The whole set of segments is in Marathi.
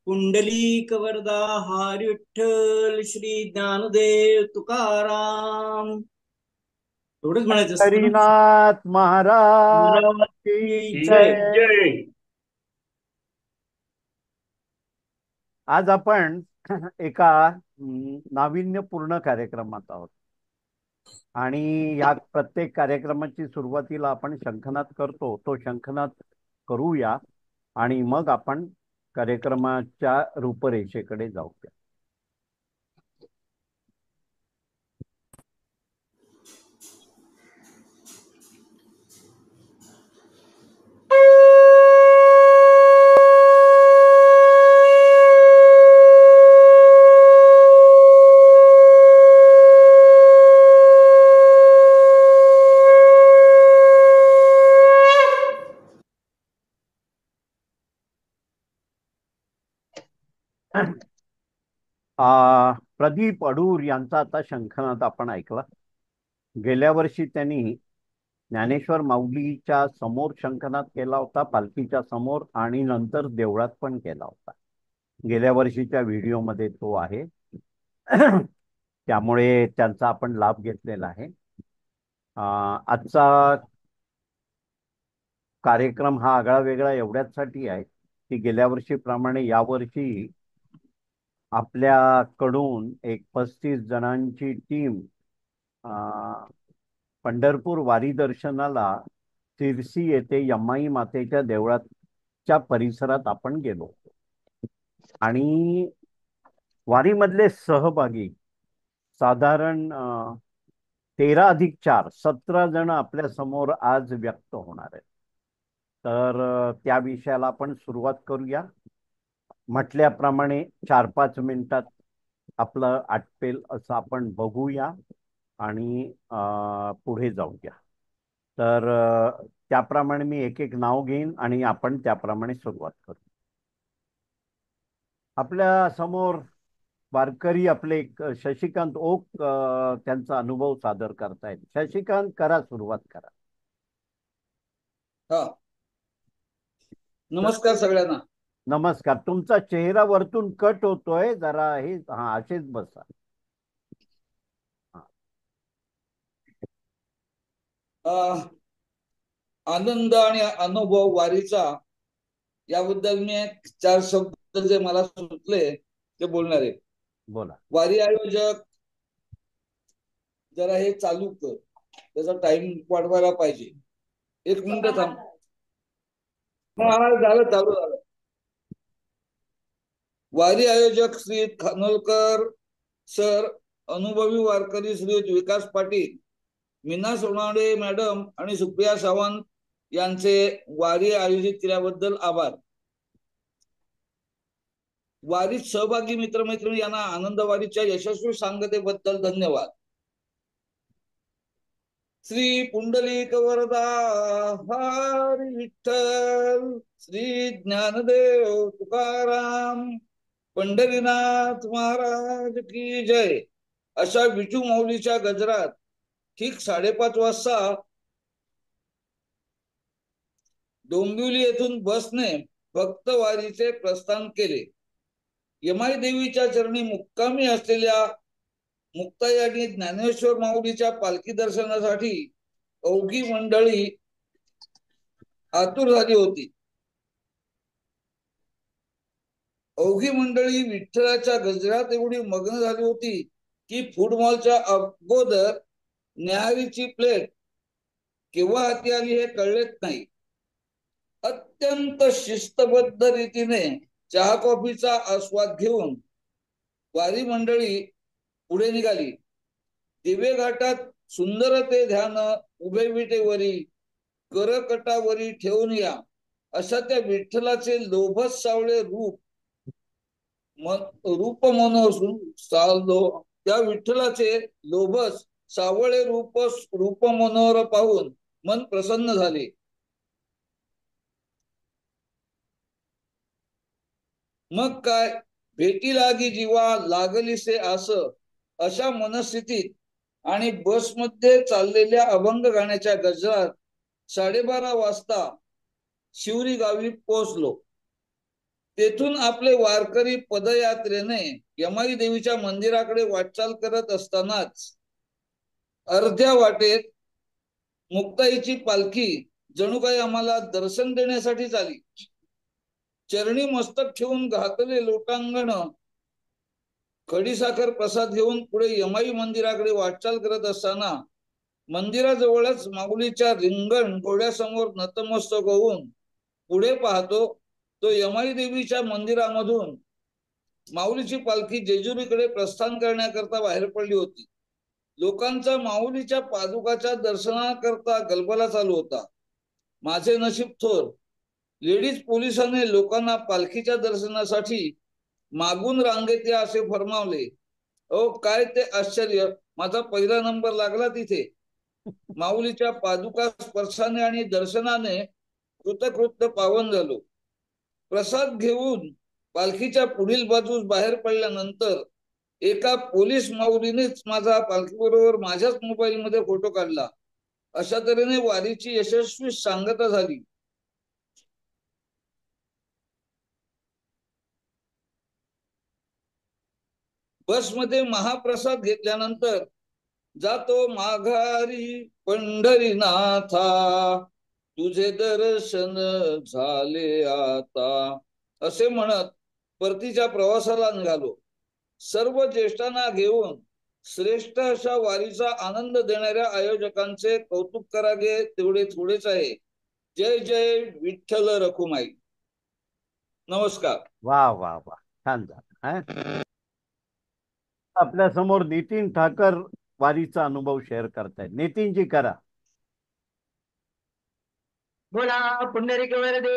पुंडलिक वरदा हरी विठ्ठल श्री ज्ञानदेव तुकाराम. एवढंच म्हणायचं असतं ना. हरिनाथ महाराज महाराज की की जय. जय. आज आपण एका नाविन्यपूर्ण कार्यक्रमात आहोत आणि या प्रत्येक कार्यक्रमाची सुरुवातीला आपण शंखनाद करतो. तो शंखनाद करूया आणि मग आपण कार्यक्रमाच्या रूपरेषेकडे जाऊया. प्रदीप अडूर यांचा आता शंखनाद आपण ऐकला. गेल्या वर्षी त्यांनी ज्ञानेश्वर माऊलीच्या समोर शंखनाद केला होता, पालखीच्या समोर, आणि नंतर देवळात पण केला होता. गेल्या वर्षीच्या व्हिडिओमध्ये तो आहे. त्यामुळे त्यांचा आपण लाभ घेतलेला आहे. आजचा कार्यक्रम हा आगळा वेगळा एवढ्याचसाठी आहे की गेल्या वर्षीप्रमाणे यावर्षी आपल्याकडून एक 35 जणांची टीम पंढरपूर वारी दर्शनाला सिरसी येथे यमाई मातेच्या देवळाच्या परिसरात आपण गेलो आणि वारीमधले सहभागी साधारण 13+4 17 जण आपल्या समोर आज व्यक्त होणार आहेत. तर त्या विषयाला आपण सुरुवात करूया. म्हटल्याप्रमाणे 4-5 मिनिटात आपलं आटपेल असं आपण बघूया आणि पुढे जाऊया. तर त्याप्रमाणे मी एक एक नाव घेईन आणि आपण त्याप्रमाणे सुरुवात करू. आपल्या समोर वारकरी आपले शशिकांत ओक त्यांचा अनुभव सादर करतायत. शशिकांत, करा, सुरुवात करा. हा, नमस्कार सगळ्यांना. नमस्कार. तुमचा चेहरा वरतून कट होतोय जरा. हे हा, असेच बसा. आनंद आणि अनुभव वारीचा याबद्दल मी 4 शब्द जे मला सुचले ते बोलणार आहे. बोला. वारी आयोजक जरा हे चालू कर, त्याचा टाइम वाढवायला पाहिजे. 1 मिनिट थांब. झालं, चालू झालं. वारी आयोजक श्री खानोलकर सर, अनुभवी वारकरी श्री विकास पाटील, मीना सोनावणे मॅडम आणि सुप्रिया सावंत यांचे वारी आयोजित केल्याबद्दल आभार. वारीत सहभागी मित्रमैत्रिणी यांना आनंद वारीच्या यशस्वी सांगतेबद्दल धन्यवाद. श्री पुंडलिक वरदा हरी विठ्ठल श्री ज्ञानदेव तुकाराम, पंढरीनाथ महाराज की जय. अशा विठू माऊलीच्या गजरात ठीक 5:30 वाजता डोंबिवली येथून बसने भक्त वारीचे प्रस्थान केले. यमाई देवीच्या चरणी मुक्कामी असलेल्या मुक्ताई आणि ज्ञानेश्वर माऊलीच्या पालखी दर्शनासाठी अवघी मंडळी आतुर झाली होती. अवघी मंडळी विठ्ठलाच्या गजरात एवढी मग्न झाली होती की फुटबॉलच्या अगोदर न्याहारीची प्लेट केव्हा हाती आली हे कळलेच नाही. अत्यंत शिस्तबद्ध रीतीने चहा कॉफीचा आस्वाद घेऊन वारी मंडळी पुढे निघाली. दिवे घाटात सुंदर ते ध्यान उभे विटेवरी करकटावरी ठेवून या, अशा त्या विठ्ठलाचे लोभस सावळे रूप मनोसून त्या विठ्ठलाचे लोभस सावळे रूप मनोहर पाहून मन प्रसन्न झाले. मग काय भेटी लागी जीवा लागलीसे आस, अशा मनस्थितीत आणि बसमध्ये चाललेल्या अभंग गाण्याच्या गजरात 12:30 वाजता शिवरी गावी पोहोचलो. तेथून आपले वारकरी पदयात्रेने यमाई देवीच्या मंदिराकडे वाटचाल करत असतानाच अर्ध्या वाटेत मुक्ताईची पालखी जणू काही आम्हाला दर्शन देण्यासाठीच आली. चरणी मस्तक ठेवून घातले लोटांगण खडीसाखर प्रसाद घेऊन पुढे यमाई मंदिराकडे वाटचाल करत असताना मंदिराजवळच माऊलीच्या रिंगण घोड्यासमोर नतमस्तक होऊन पुढे पाहतो तो यमाई देवीच्या मंदिरामधून माऊलीची पालखी जेजुरीकडे प्रस्थान करण्याकरता बाहेर पडली होती. लोकांचा माऊलीच्या पादुकाच्या दर्शनाकरता गलबला चालू होता. माझे नशीब थोर. लेडीज पोलिसांनी लोकांना पालखीच्या दर्शनासाठी मागून रांगेत या असे फरमावले. काय ते आश्चर्य, माझा पहिला नंबर लागला तिथे. माऊलीच्या पादुका स्पर्शाने आणि दर्शनाने कृतकृत्य पावन झालो. प्रसाद घेऊन पालखीच्या पुढील बाजूस बाहेर पडल्यानंतर एका पोलीस माऊलीनेच माझा पालखीबरोबर माझ्याच मोबाईलमध्ये फोटो काढला. अशा तऱ्हेने वारीची यशस्वी सांगता झाली. बसमध्ये महाप्रसाद घेतल्यानंतर जातो माघारी पंढरीनाथा, तुझे दर्शन झाले आता, असे म्हणत परतीच्या प्रवासाला निघालो. सर्व ज्येष्ठांना घेऊन श्रेष्ठ अशा वारीचा आनंद देणाऱ्या आयोजकांचे कौतुक करावे तेवढे थोडेच आहे. जय जय विठ्ठल रखुमाई. नमस्कार. वा वा वा, छान झालं. आपल्या समोर नितीन ठाकर वारीचा अनुभव शेअर करतायत. नितीनजी करा. बोला पुंडलिक वरदे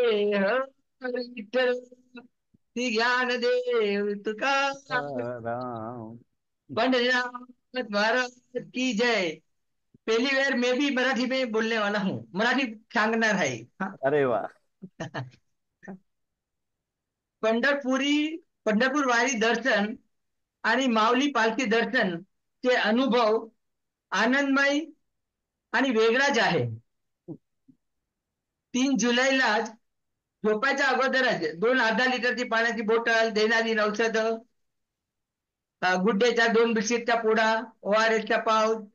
विठ्ठल ती ज्ञान देव तुकाराम पंढरीनाथ महाराज की जय. पहली बार मैं भी मराठी में बोलने वाला हूँ, मराठी सांगणार है. अरे वा. पंढरपूर वारी दर्शन आणि माऊली पालखी दर्शन चे अनुभव आनंदमय आणि वेगळाच आहे. 3 जुलैला झोपायच्या अगोदरच 2 अर्धा लिटरची पाण्याची बॉटल, देणारी औषध, गुड्डेच्या 2 बिस्किटचा पुडा, ORSचा पाऊच,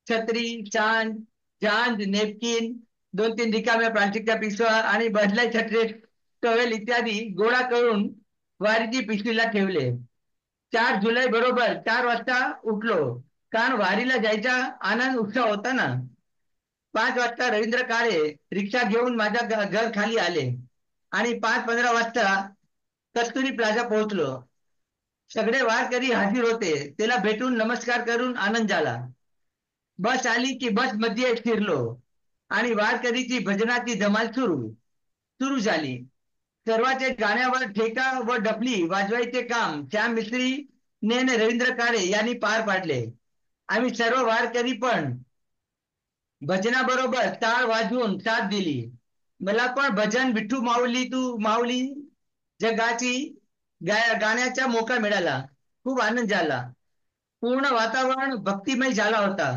छत्री, झांज, नेपकिन, 2-3 रिकाम्या प्लास्टिकच्या पिशव्या आणि बदलाई छत्रे, टॉवेल इत्यादी गोळा करून वारीची पिशवीला ठेवले. 4 जुलै बरोबर 4 वाजता उठलो, कारण वारीला जायचा आनंद उत्साह होता ना. 5 वाजता रवींद्र काळे रिक्षा घेऊन माझ्या घर खाली आले आणि 5:15 वाजता कस्तुरी प्लाझा पोहोचलो. सगळे वारकरी हाजीर होते. त्याला भेटून नमस्कार करून आनंद झाला. बस आली की बस मध्ये शिरलो आणि वारकरीची भजनाची धमाल सुरू झाली. सर्वांचे गाण्यावर ठेका व डफली वाजवायचे काम श्याम मिस्त्री ने रवींद्र काळे यांनी पार पाडले. आम्ही सर्व वारकरी पण भजनाबरोबर टाळ वाजवून साथ दिली. मला पण भजन विठू माऊली तू माऊली जगाची गाण्याचा मोका मिळाला. खूप आनंद झाला. पूर्ण वातावरण भक्तिमय झाला होता.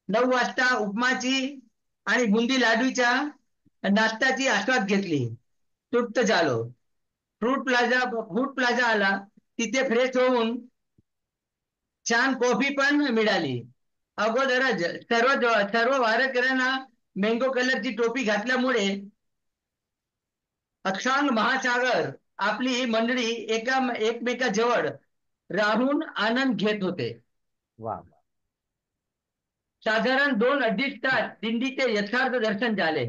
9 वाजता उपमाची आणि बुंदी लाडूच्या नाश्त्याची आस्वाद घेतली. तृप्त झालो. फ्रूट प्लाझा आला. तिथे फ्रेश होऊन छान कॉफी पण मिळाली. अगोदरच सर्व वारकऱ्यांना मँगो कलरची टोपी घातल्यामुळे अक्षांग महासागर आपली मंडळी एकमेकाजवळ राहून आनंद घेत होते. वा. साधारण 2-2.5 तास दिंडीचे यथार्थ दर्शन झाले.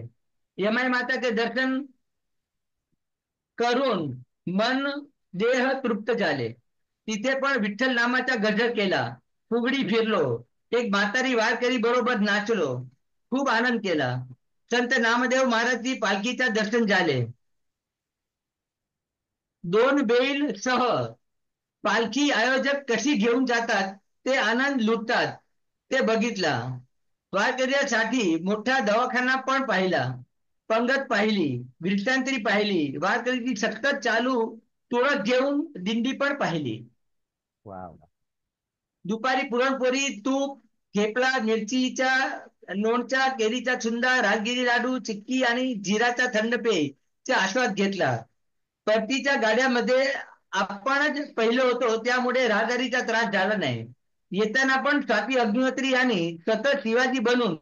यमाई माताचे दर्शन करून मन देह तृप्त झाले. तिथे पण विठ्ठल नामाचा गजर केला. फुगडी फिरलो. एक म्हातारी वारकरी बरोबर नाचलो. खूप आनंद केला. संत नामदेव महाराजची पालखीचा दर्शन झाले. 2 बैल सह पालखी आयोजक कशी घेऊन जातात ते आनंद लुटतात ते बघितला. वारकऱ्यासाठी मोठा दवाखाना पण पाहिला. पंगत पाहिली. विश्रांती पाहिली. वारकरीची सतत चालू तुळस घेऊन दिंडी पण पाहिली. दुपारी पुरणपोळी, तूप, ठेपला, मिरचीच्या लोणचा, केळीचा चुंदा, राजगिरी लाडू, चिक्की आणि जिराचा थंड पेय आस्वाद घेतला. परतीच्या गाड्यामध्ये आपणच पहिलो होतो, त्यामुळे रहदारीचा त्रास झाला नाही. येताना पण स्वाती अग्निहोत्री यांनी स्वतः शिवाजी बनून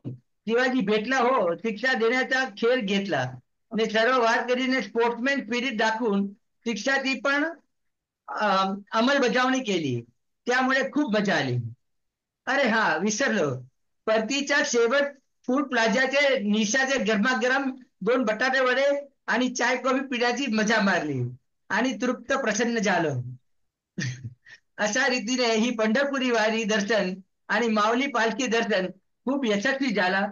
शिवाजी भेटला हो शिक्षा देण्याचा खेळ घेतला आणि सर्व वारकरीने स्पोर्ट्समॅन स्पिरिट दाखवून शिक्षाची पण अंमलबजावणी केली. त्यामुळे खूप मजा आली. अरे हा विसरलो, परतीच्या शेवट फूड प्लाझाचे निशाचे गरमागरम 2 बटाटे वडे आणि चाय कॉफी पिण्याची मजा मारली आणि तृप्त प्रसन्न झालो. अशा रीतीने ही पंढरपुरी वारी दर्शन आणि माऊली पालखी दर्शन खूप यशस्वी झाला.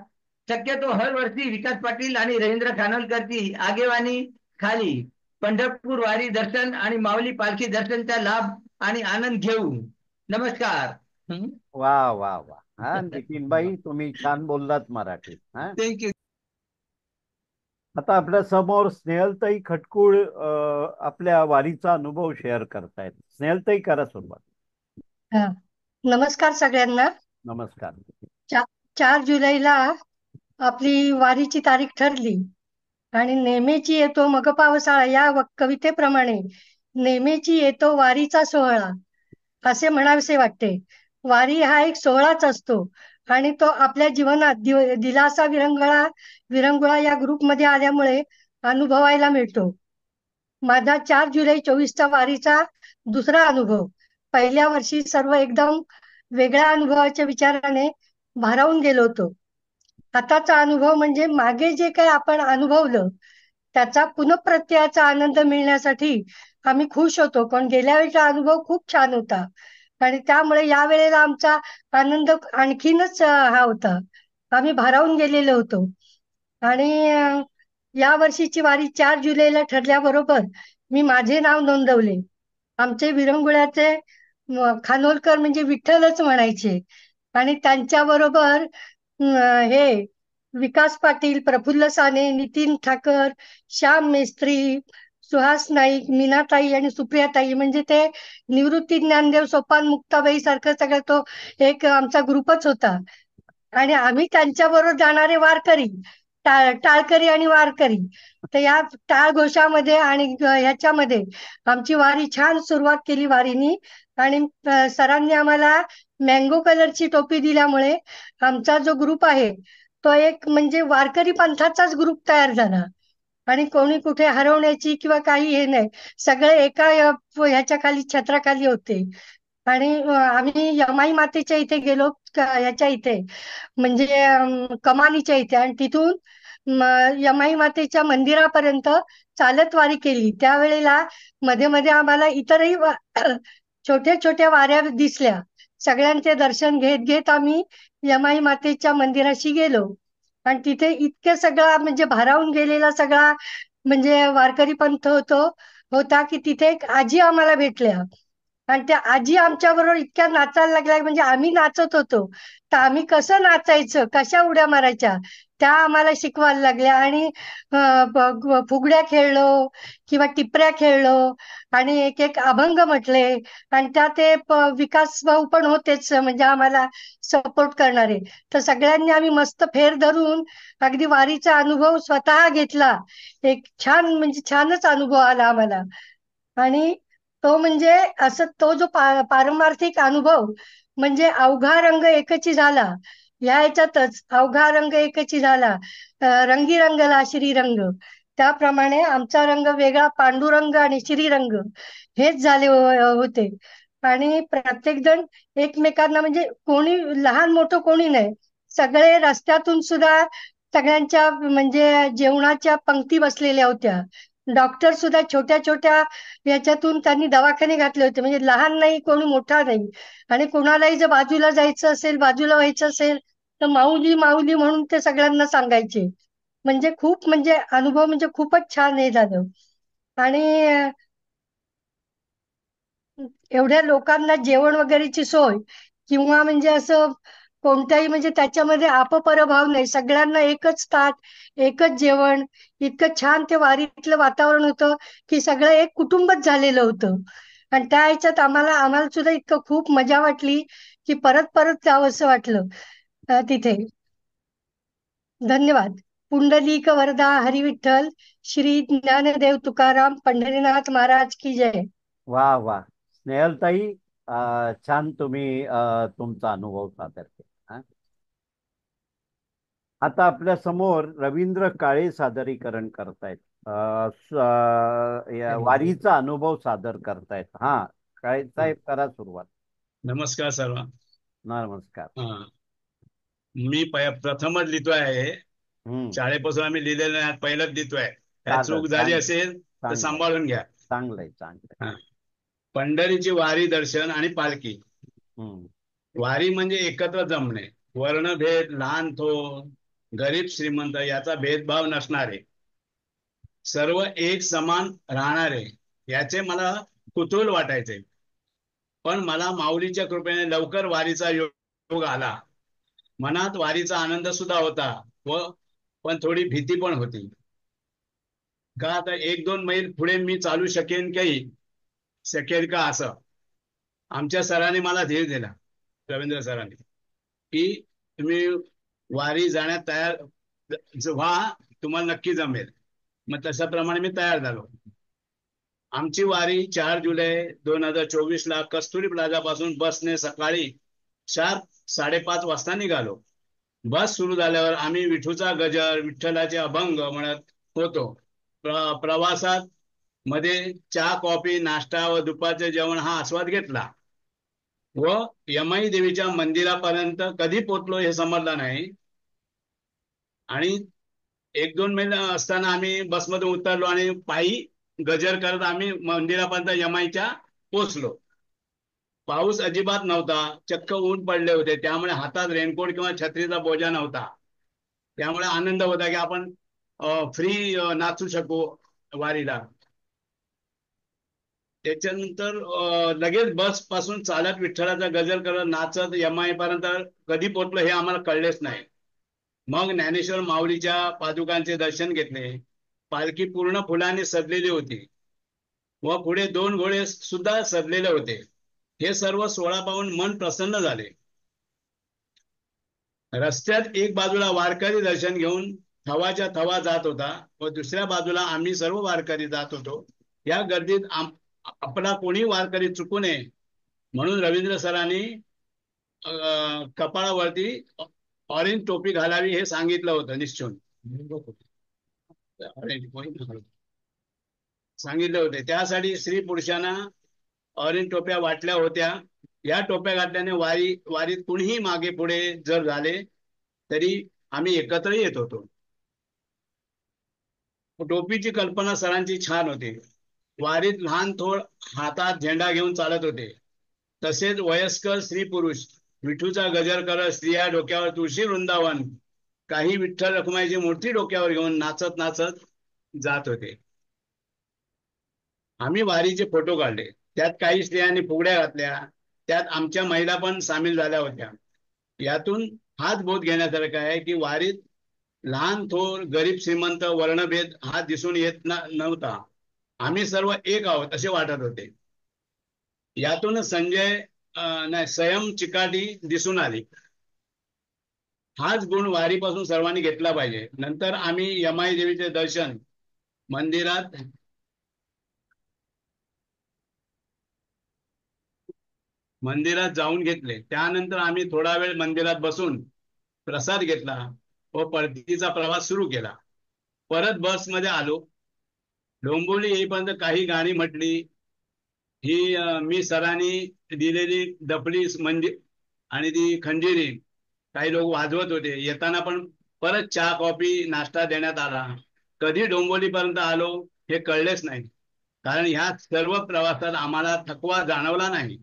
शक्यतो हर वर्षी विकास पाटील आणि रवींद्र खानोलकरची आगेवानी खाली पंढरपूर वारी दर्शन आणि माऊली पालखी दर्शनचा लाभ आणि आनंद घेऊ. नमस्कार. वा वा वा. हा नितीनबाई, तुम्ही छान बोललात मराठीत. हा, थँक्यू. आता आपल्या समोर स्नेहलताई खटकूळ आपल्या वारीचा अनुभव शेअर करतायत. स्नेहलताई, करा सुरुवात. नमस्कार सगळ्यांना. नमस्कार. 4 जुलैला आपली वारीची तारीख ठरली आणि नेहमीची येतो मग पावसाळा या कवितेप्रमाणे नेहमीची येतो वारीचा सोहळा असे म्हणावेसे वाटते. वारी हा एक सोहळाच असतो आणि तो आपल्या जीवनात दिलासा विरंगुळा या ग्रुपमध्ये आल्यामुळे अनुभवायला मिळतो. माझा 4 जुलै 24चा वारीचा दुसरा अनुभव. पहिल्या वर्षी सर्व एकदम वेगळ्या अनुभवाच्या विचाराने भारावून गेलो होतो. आताचा अनुभव म्हणजे मागे जे काही आपण अनुभवलं त्याचा पुनःप्रत्ययाचा आनंद मिळण्यासाठी आम्ही खुश होतो. पण गेल्या वेळेचा अनुभव खूप छान होता आणि त्यामुळे या वेळेला आमचा आनंद आणखीनच हा होता. आम्ही भारावून गेलेलो होतो. आणि या वर्षीची वारी 4 जुलैला ठरल्याबरोबर मी माझे नाव नोंदवले. आमचे विरंगुळ्याचे खानोलकर म्हणजे विठ्ठलच म्हणायचे आणि त्यांच्याबरोबर हे विकास पाटील, प्रफुल्ल साने, नितीन ठाकर, श्याम मेस्त्री, सुहास नाईक, मीनाताई आणि सुप्रियाताई म्हणजे ते निवृत्ती ज्ञानदेव सोपान मुक्ताबाई सारखं सगळं तो एक आमचा ग्रुपच होता. आणि आम्ही त्यांच्याबरोबर जाणारे वारकरी, टाळकरी आणि वारकरी. तर या टाळ घोषामध्ये आणि ह्याच्यामध्ये आमची वारी छान सुरुवात केली वारीनी. आणि सरांनी आम्हाला मँगो कलरची टोपी दिल्यामुळे आमचा जो ग्रुप आहे तो एक म्हणजे वारकरी पंथाचाच ग्रुप तयार झाला आणि कोणी कुठे हरवण्याची किंवा काही हे नाही, सगळे एका ह्याच्या खाली छत्राखाली होते. आणि आम्ही यमाई मातेच्या इथे गेलो, ह्याच्या इथे म्हणजे कमानीच्या इथे, आणि तिथून यमाई मातेच्या मंदिरापर्यंत चालत वारी केली. त्यावेळेला मध्ये मध्ये आम्हाला इतरही छोट्या छोट्या वाऱ्या दिसल्या. सगळ्यांचे दर्शन घेत घेत आम्ही यमाई मातेच्या मंदिराशी गेलो आणि तिथे इतके सगळा म्हणजे भारावून गेलेला सगळा म्हणजे वारकरी पंथ होता की तिथे एक आजी आम्हाला भेटल्या आणि त्या आजी आमच्या बरोबर इतक्या नाचायला लागल्या. म्हणजे आम्ही नाचत होतो तर आम्ही कसं नाचायचं, कशा उड्या मारायच्या त्या आम्हाला शिकवायला लागल्या. आणि फुगड्या खेळलो किंवा टिपऱ्या खेळलो आणि एक एक अभंग म्हटले. आणि त्या ते विकास भाऊ पण होतेच म्हणजे आम्हाला सपोर्ट करणारे. तर सगळ्यांनी आम्ही मस्त फेर धरून अगदी वारीचा अनुभव स्वतः घेतला. एक छान म्हणजे छानच अनुभव आला आम्हाला. आणि तो म्हणजे असं तो जो पारमार्थिक अनुभव म्हणजे अवघा रंग एकची झाला, ह्या याच्यातच अवघा रंग एकची झाला, रंगी रंगला श्रीरंग. त्याप्रमाणे आमचा रंग वेगळा, पांडुरंग आणि श्रीरंग हेच झाले होते. आणि प्रत्येक जण एकमेकांना म्हणजे कोणी लहान मोठं कोणी नाही, सगळे रस्त्यातून सुद्धा सगळ्यांच्या म्हणजे जेवणाच्या पंक्ती बसलेल्या होत्या. डॉक्टर सुद्धा छोट्या छोट्या याच्यातून त्यांनी दवाखाने घातले होते, म्हणजे लहान नाही कोणी मोठा नाही. आणि कोणालाही जर बाजूला जायचं असेल, बाजूला व्हायचं असेल तर माऊली माऊली म्हणून ते सगळ्यांना सांगायचे. म्हणजे खूप म्हणजे अनुभव म्हणजे खूपच छान हे झालं. आणि एवढ्या लोकांना जेवण वगैरेची सोय किंवा म्हणजे असं कोणत्याही म्हणजे त्याच्यामध्ये अपपरभाव नाही, सगळ्यांना एकच ताट एकच जेवण, इतकं छान ते वारीतलं वातावरण होतं की सगळं एक कुटुंबच झालेलं होतं. आणि त्या ह्याच्यात आम्हाला सुद्धा इतकं खूप मजा वाटली की परत परत जावंसं वाटलं तिथे. धन्यवाद. पुंडलिक वरदा हरिविठ्ठल श्री ज्ञानदेव तुकाराम पंढरीनाथ महाराज की जय. वा वा. स्नेहलताई, छान तुम्ही तुमचा अनुभव सादर केला. आता आपल्या समोर रवींद्र काळे सादरीकरण करतायत. वारीचा अनुभव सादर करतायत. हा, काळे साहेब करा सुरुवात. नमस्कार सर्व. नमस्कार. मी प्रथमच लिहितोय आहे. शाळेपासून आम्ही लिहिलेलं नाही, पहिलंच लिहितोय. काय चूक झाली असेल तर सांभाळून घ्या. चांगलंय चांगलंय. पंढरीची वारी, दर्शन आणि पालखी. वारी म्हणजे एकत्र जमणे, वर्णभेद, लहान थोर, गरीब श्रीमंत याचा भेदभाव नसणारे, सर्व एक समान राहणारे, याचे मला कुतूहल वाटायचे. पण मला माऊलीच्या कृपेने लवकर वारीचा योग आला. मनात वारीचा आनंद सुद्धा होता पण थोडी भीती पण होती. का आता 1-2 मैल पुढे मी चालू शकेल का असं. आमच्या सरांनी मला धीर दिला, रवींद्र सरांनी, की तुम्ही वारी जाण्यात तयार व्हा, तुम्हाला नक्की जमेल. मग तशाप्रमाणे मी तयार झालो. आमची वारी 4 जुलै 2024 ला कस्तुरी प्लाझा पासून बसने सकाळी 4:30 वाजता निघालो. बस सुरू झाल्यावर आम्ही विठूचा गजर, विठ्ठलाचे अभंग म्हणत होतो. प्रवासात मध्ये चहा, कॉफी, नाश्ता व दुपारचे जेवण हा आस्वाद घेतला व यमाई देवीच्या मंदिरापर्यंत कधी पोहोचलो हे समजलं नाही. आणि 1-2 मैल असताना आम्ही बसमध्ये उतरलो आणि पायी गजर करत आम्ही मंदिरापर्यंत यमाईच्या पोहोचलो. पाऊस अजिबात नव्हता, चक्क ऊन पडले होते, त्यामुळे हातात रेनकोट किंवा छत्रीचा बोजा नव्हता. त्यामुळे आनंद होता की आपण फ्री नाचू शकू वारीला. त्याच्यानंतर लगेच बस पासून चालत विठ्ठलाचा गजर करत नाचत यमाईपर्यंत कधी पोहोचलो हे आम्हाला कळलेच नाही. मग ज्ञानेश्वर माऊलीच्या पादुकांचे दर्शन घेतले. पालखी पूर्ण फुलाने सजलेली होती व पुढे 2 घोडे सुद्धा सजलेले होते. हे सर्व सोहळा पाहून मन प्रसन्न झाले. रस्त्यात एक बाजूला वारकरी दर्शन घेऊन थवाच्या थवा जात होता व दुसऱ्या बाजूला आम्ही सर्व वारकरी जात होतो. या गर्दीत आपला कोणी वारकरी चुकू नये म्हणून रवींद्र सरांनी कपाळावरती ऑरेंज टोपी घालावी हे सांगितलं होतं. निश्चून सांगितले होते. त्यासाठी स्त्री पुरुषांना ऑरेंज टोप्या वाटल्या होत्या. या टोप्या घातल्याने वारीत कुणीही मागे पुढे जर झाले तरी आम्ही एकत्र येत होतो. टोपीची कल्पना सरांची छान होती. वारीत लहान थोर हातात झेंडा घेऊन चालत होते. तसेच वयस्कर स्त्री पुरुष विठूचा गजर करत, स्त्रिया डोक्यावर तुळशी वृंदावन, काही विठ्ठल रखुमाईची मूर्ती डोक्यावर घेऊन नाचत नाचत जात होते. आम्ही वारीचे फोटो काढले. त्यात काही स्त्रियांनी फुगड्या घातल्या. त्यात आमच्या महिला पण सामील झाल्या होत्या. यातून हाच बोध घेण्यासारखा आहे की वारीत लहान थोर, गरीब श्रीमंत, वर्णभेद हा दिसून येत नव्हता. आम्ही सर्व एक आहोत असे वाटत होते. यातून संयम, चिकाटी दिसून आली. हाच गुण वारीपासून सर्वांनी घेतला पाहिजे. नंतर आम्ही यमाई देवीचे दर्शन मंदिरात जाऊन घेतले. त्यानंतर आम्ही थोडा वेळ मंदिरात बसून प्रसाद घेतला व परतीचा प्रवास सुरू केला. परत बसमध्ये आलो. डोंबिवली येईपर्यंत काही गाणी म्हटली. ही मी सरांनी दिलेली दफडी मंदिर आणि ती खंजिरी काही लोक वाजवत होते. येताना पण परत चहा, कॉफी, नाश्ता देण्यात आला. कधी डोंबिवलीपर्यंत आलो हे कळलेच नाही, कारण ह्या सर्व प्रवासात आम्हाला थकवा जाणवला नाही.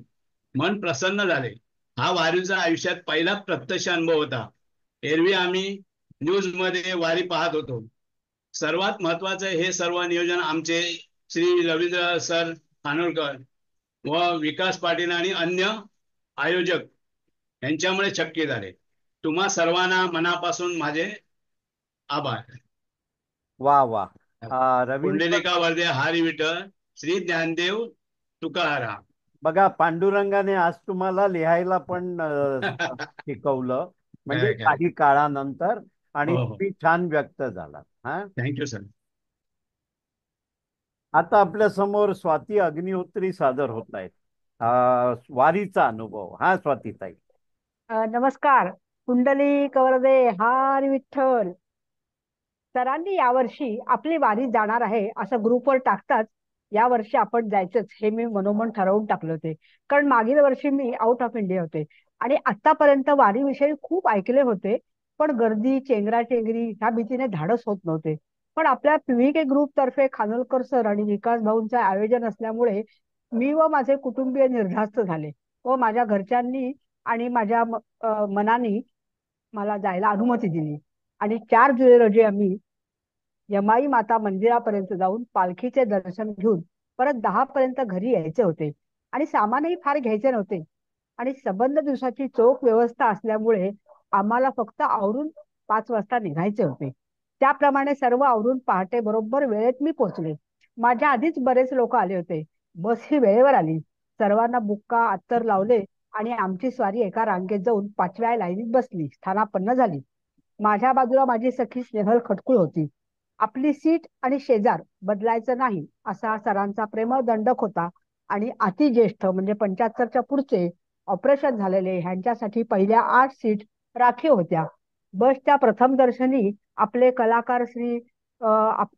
मन प्रसन्न झाले. हा वारीचा आयुष्यात पहिला प्रत्यक्ष अनुभव होता. एरवी आम्ही न्यूज मध्ये वारी पाहत होतो. सर्वात महत्वाचे हे सर्व नियोजन आमचे श्री रवींद्र सर खानोलकर व विकास पाटील आणि अन्य आयोजक यांच्यामुळे शक्य झाले. तुम्हा सर्वांना मनापासून माझे आभार. वा वा. रवींद्र, पुंडलिका वरदे हरी विठ्ठल श्री ज्ञानदेव तुकाराम. बघा, पांडुरंगाने आज तुम्हाला लिहायला पण शिकवलं, म्हणजे काही काळानंतर. आणि हो. तुम्ही छान व्यक्त झाला. हा, थँक्यू सर. आता आपल्या समोर स्वाती अग्निहोत्री सादर होत आहेत. वारीचा अनुभव. हा, स्वातीताई. नमस्कार. कुंडली कवरदे हार विठ्ठल. सरांनी यावर्षी आपली वारी जाणार आहे असं ग्रुपवर टाकताच यावर्षी आपण जायचंच हे मी मनोमन ठरवून टाकले होते. कारण मागील वर्षी मी आउट ऑफ इंडिया होते आणि आतापर्यंत वारीविषयी खूप ऐकले होते, पण गर्दी चेंगराचेंगरी ह्या भीतीने धाडस होत नव्हते. पण आपल्या पीव्हीके ग्रुप तर्फे खानोलकर सर आणि विकास भाऊंचं आयोजन असल्यामुळे मी व माझे कुटुंबीय निर्धास्त झाले व माझ्या घरच्यांनी आणि माझ्या मनाने मला जायला अनुमती दिली. आणि 4 जुलै रोजी आम्ही यमाई माता मंदिरापर्यंत जाऊन पालखीचे दर्शन घेऊन परत 10 पर्यंत घरी यायचे होते आणि सामानही फार घ्यायचे नव्हते. आणि संबंध दिवसाची चोख व्यवस्था असल्यामुळे आम्हाला फक्त आवरून 5 वाजता निघायचे होते. त्याप्रमाणे सर्व आवरून पहाटे बरोबर वेळेत मी पोहोचले. माझ्या आधीच बरेच लोक आले होते. बस ही वेळेवर आली. सर्वांना बुक्का अत्तर लावले आणि आमची स्वारी एका रांगेत जाऊन 5व्या लाईनीत बसली. स्थानापन्न झाली. माझ्या बाजूला माझी सखी स्नेहल खटकुळ होती. आपली सीट आणि शेजार बदलायचं नाही असा सरांचा प्रेमळ दंडक होता आणि अतिज्येष्ठ म्हणजे 75च्या पुढचे ऑपरेशन झालेले ह्यांच्यासाठी पहिल्या 8 सीट राखीव होत्या. बसच्या प्रथम दर्शनी आपले कलाकार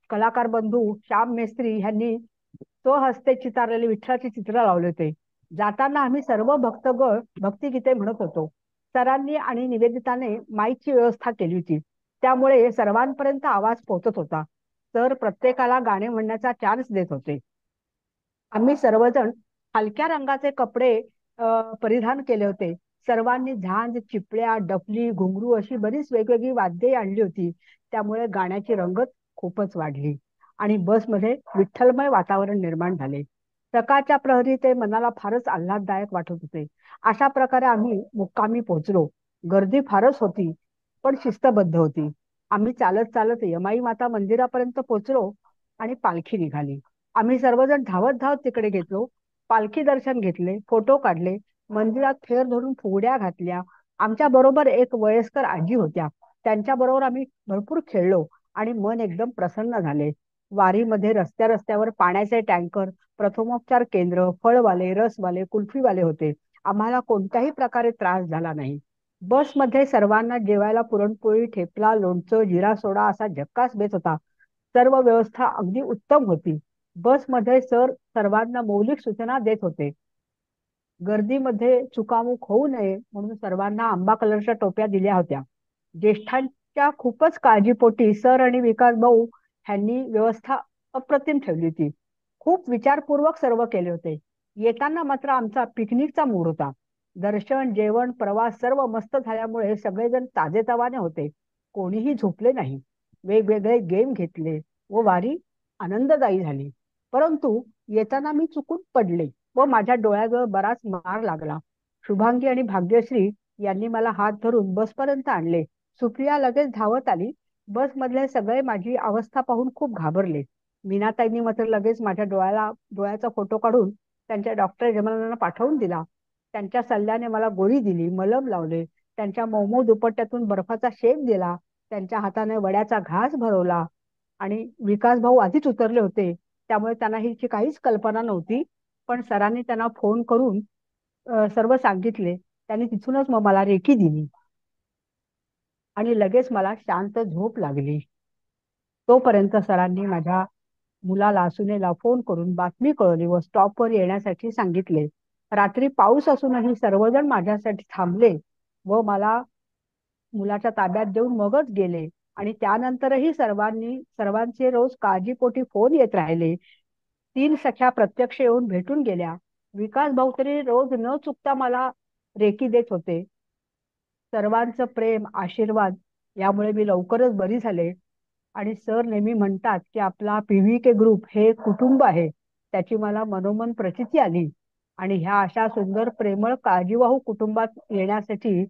कलाकार बंधू श्याम मेस्त्री ह्यांनी स्वहस्ते चितारलेले विठ्ठलाचे चित्र लावले होते. जाताना आम्ही सर्व भक्तगण भक्तिगीते म्हणत होतो. सरांनी आणि निवेदिताने माईकची व्यवस्था केली होती, त्यामुळे सर्वांपर्यंत आवाज पोहोचत होता. तर प्रत्येकाला गाणे म्हणण्याचा चान्स देत होते. आम्ही सर्वजण हलक्या रंगाचे कपडे परिधान केले होते. सर्वांनी झांज, चिपळ्या, डफली, घुंगरू अशी बरीच वेगवेगळी वाद्ये आणली होती. त्यामुळे गाण्याची रंगत खूपच वाढली आणि बसमध्ये विठ्ठलमय वातावरण निर्माण झाले. सकाळच्या प्रहरी ते मनाला फारच आल्हाददायक वाटत होते. अशा प्रकारे आम्ही मुक्कामी पोहोचलो. गर्दी फारच होती, पण शिस्तबद्ध होती. आम्ही चालत चालत यमाई माता मंदिरापर्यंत पोहोचलो आणि पालखी निघाली. आम्ही सर्वजण धावत धावत तिकडे घेतलो. पालखी दर्शन घेतले, फोटो काढले, मंदिरात फेर धरून फुगड्या घातल्या. आमच्या बरोबर एक वयस्कर आजी होत्या. त्यांच्या बरोबर आम्ही भरपूर खेळलो आणि मन एकदम प्रसन्न झाले. वारीमध्ये रस्त्या रस्त्यावर पाण्याचे टँकर, प्रथमोपचार केंद्र, फळवाले, रसवाले, कुल्फीवाले होते. आम्हाला कोणत्याही प्रकारे त्रास झाला नाही. बसमध्ये सर्वांना जेवायला पुरणपोळी, ठेपला, लोणचं, जिरा सोडा असा झक्कास बेत होता. सर्व व्यवस्था अगदी उत्तम होती. बसमध्ये सर सर्वांना मौलिक सूचना देत होते. गर्दीमध्ये चुकामुक होऊ नये म्हणून सर्वांना आंबा कलरच्या टोप्या दिल्या होत्या. ज्येष्ठांच्या खूपच काळजीपोटी सर आणि विकास भाऊ ह्यांनी व्यवस्था अप्रतिम ठेवली होती. खूप विचारपूर्वक सर्व केले होते. येताना मात्र आमचा पिकनिकचा मूड होता. दर्शन, जेवण, प्रवास सर्व मस्त झाल्यामुळे सगळेजण ताजेतवाने होते. कोणीही झोपले नाही. वेगवेगळे गेम घेतले व वारी आनंददायी झाली. परंतु येताना मी चुकून पडले व माझ्या डोळ्याजवळ बराच मार लागला. शुभांगी आणि भाग्यश्री यांनी मला हात धरून बसपर्यंत आणले. सुप्रिया लगेच धावत आली. बसमधले सगळे माझी अवस्था पाहून खूप घाबरले. मीनाताईंनी मात्र लगेच माझ्या डोळ्याचा फोटो काढून त्यांच्या डॉक्टर जमलांना पाठवून दिला. त्यांच्या सल्ल्याने मला गोळी दिली, मलम लावले. त्यांच्या मऊ दुपट्ट्यातून बर्फाचा शेक दिला. त्यांच्या हाताने वड्याचा घास भरवला. आणि विकास भाऊ आधीच उतरले होते, त्यामुळे त्यांना हिची काहीच कल्पना नव्हती. पण सरांनी त्यांना फोन करून सर्व सांगितले. त्यांनी तिथूनच मग मला रेकी दिली आणि लगेच मला शांत झोप लागली. तोपर्यंत सरांनी माझ्या मुलाला सुनेला फोन करून बातमी कळवली व स्टॉपवर येण्यासाठी सांगितले. रात्री पाऊस असूनही सर्वजण माझ्यासाठी थांबले व मला मुलाच्या ताब्यात देऊन मगच गेले. आणि त्यानंतरही सर्वांचे रोज काळजीपोटी फोन येत राहिले. 3 सख्या प्रत्यक्ष येऊन भेटून गेल्या. विकास भाऊ तरी रोज न चुकता मला रेकी देत होते. सर्वांचं प्रेम, आशीर्वाद यामुळे मी लवकरच बरी झाले. आणि सर नेहमी म्हणतात की आपला पीव्हीके ग्रुप हे कुटुंब आहे. त्याची मला मनोमन प्रचिती आली. आणि ह्या अशा सुंदर, प्रेमळ, काळजीवाहू कुटुंबात येण्यासाठी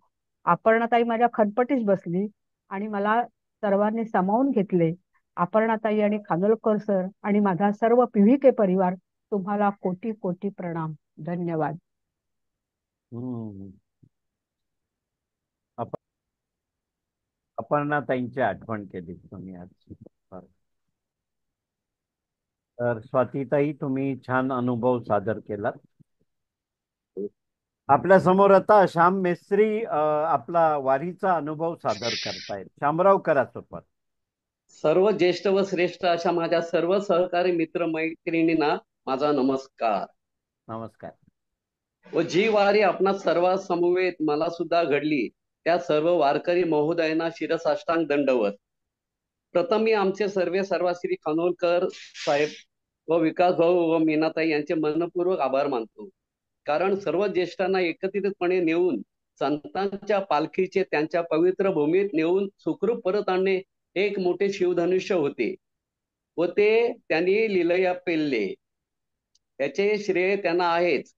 अपर्णाताई माझ्या खटपटीस बसली आणि मला सर्वांनी सामावून घेतले. अपर्णाताई आणि खानोलकर सर आणि माझा सर्व पीव्हीके परिवार तुम्हाला कोटी कोटी प्रणाम. धन्यवाद. हम्म. अपर्णाताईंची आठवण केली तुम्ही आज. बरं. तर स्वातीताई, तुम्ही छान अनुभव सादर केलात. आपल्या समोर आता श्याम मेस्त्री आपला वारीचा अनुभव सादर करतायत. श्यामराव, करा सुरुवात. सर्व ज्येष्ठ व श्रेष्ठ अशा माझ्या सर्व सहकारी मित्र मैत्रिणींना माझा नमस्कार. नमस्कार. व जी वारी आपणा सर्व समवेत मला सुद्धा घडली त्या सर्व वारकरी महोदयांना शिरसाष्टांग दंडवत. प्रथम मी आमचे सर्वाश्री खानोलकर साहेब व विकास भाऊ व मीनाताई यांचे मनपूर्वक आभार मानतो. कारण सर्व ज्येष्ठांना एकत्रितपणे नेऊन संतांच्या पालखीचे त्यांच्या पवित्र भूमीत नेऊन सुखरूप परत आणणे एक मोठे शिवधनुष्य होते व ते त्यांनी लीलया पेलले. याचे श्रेय त्यांना आहेच,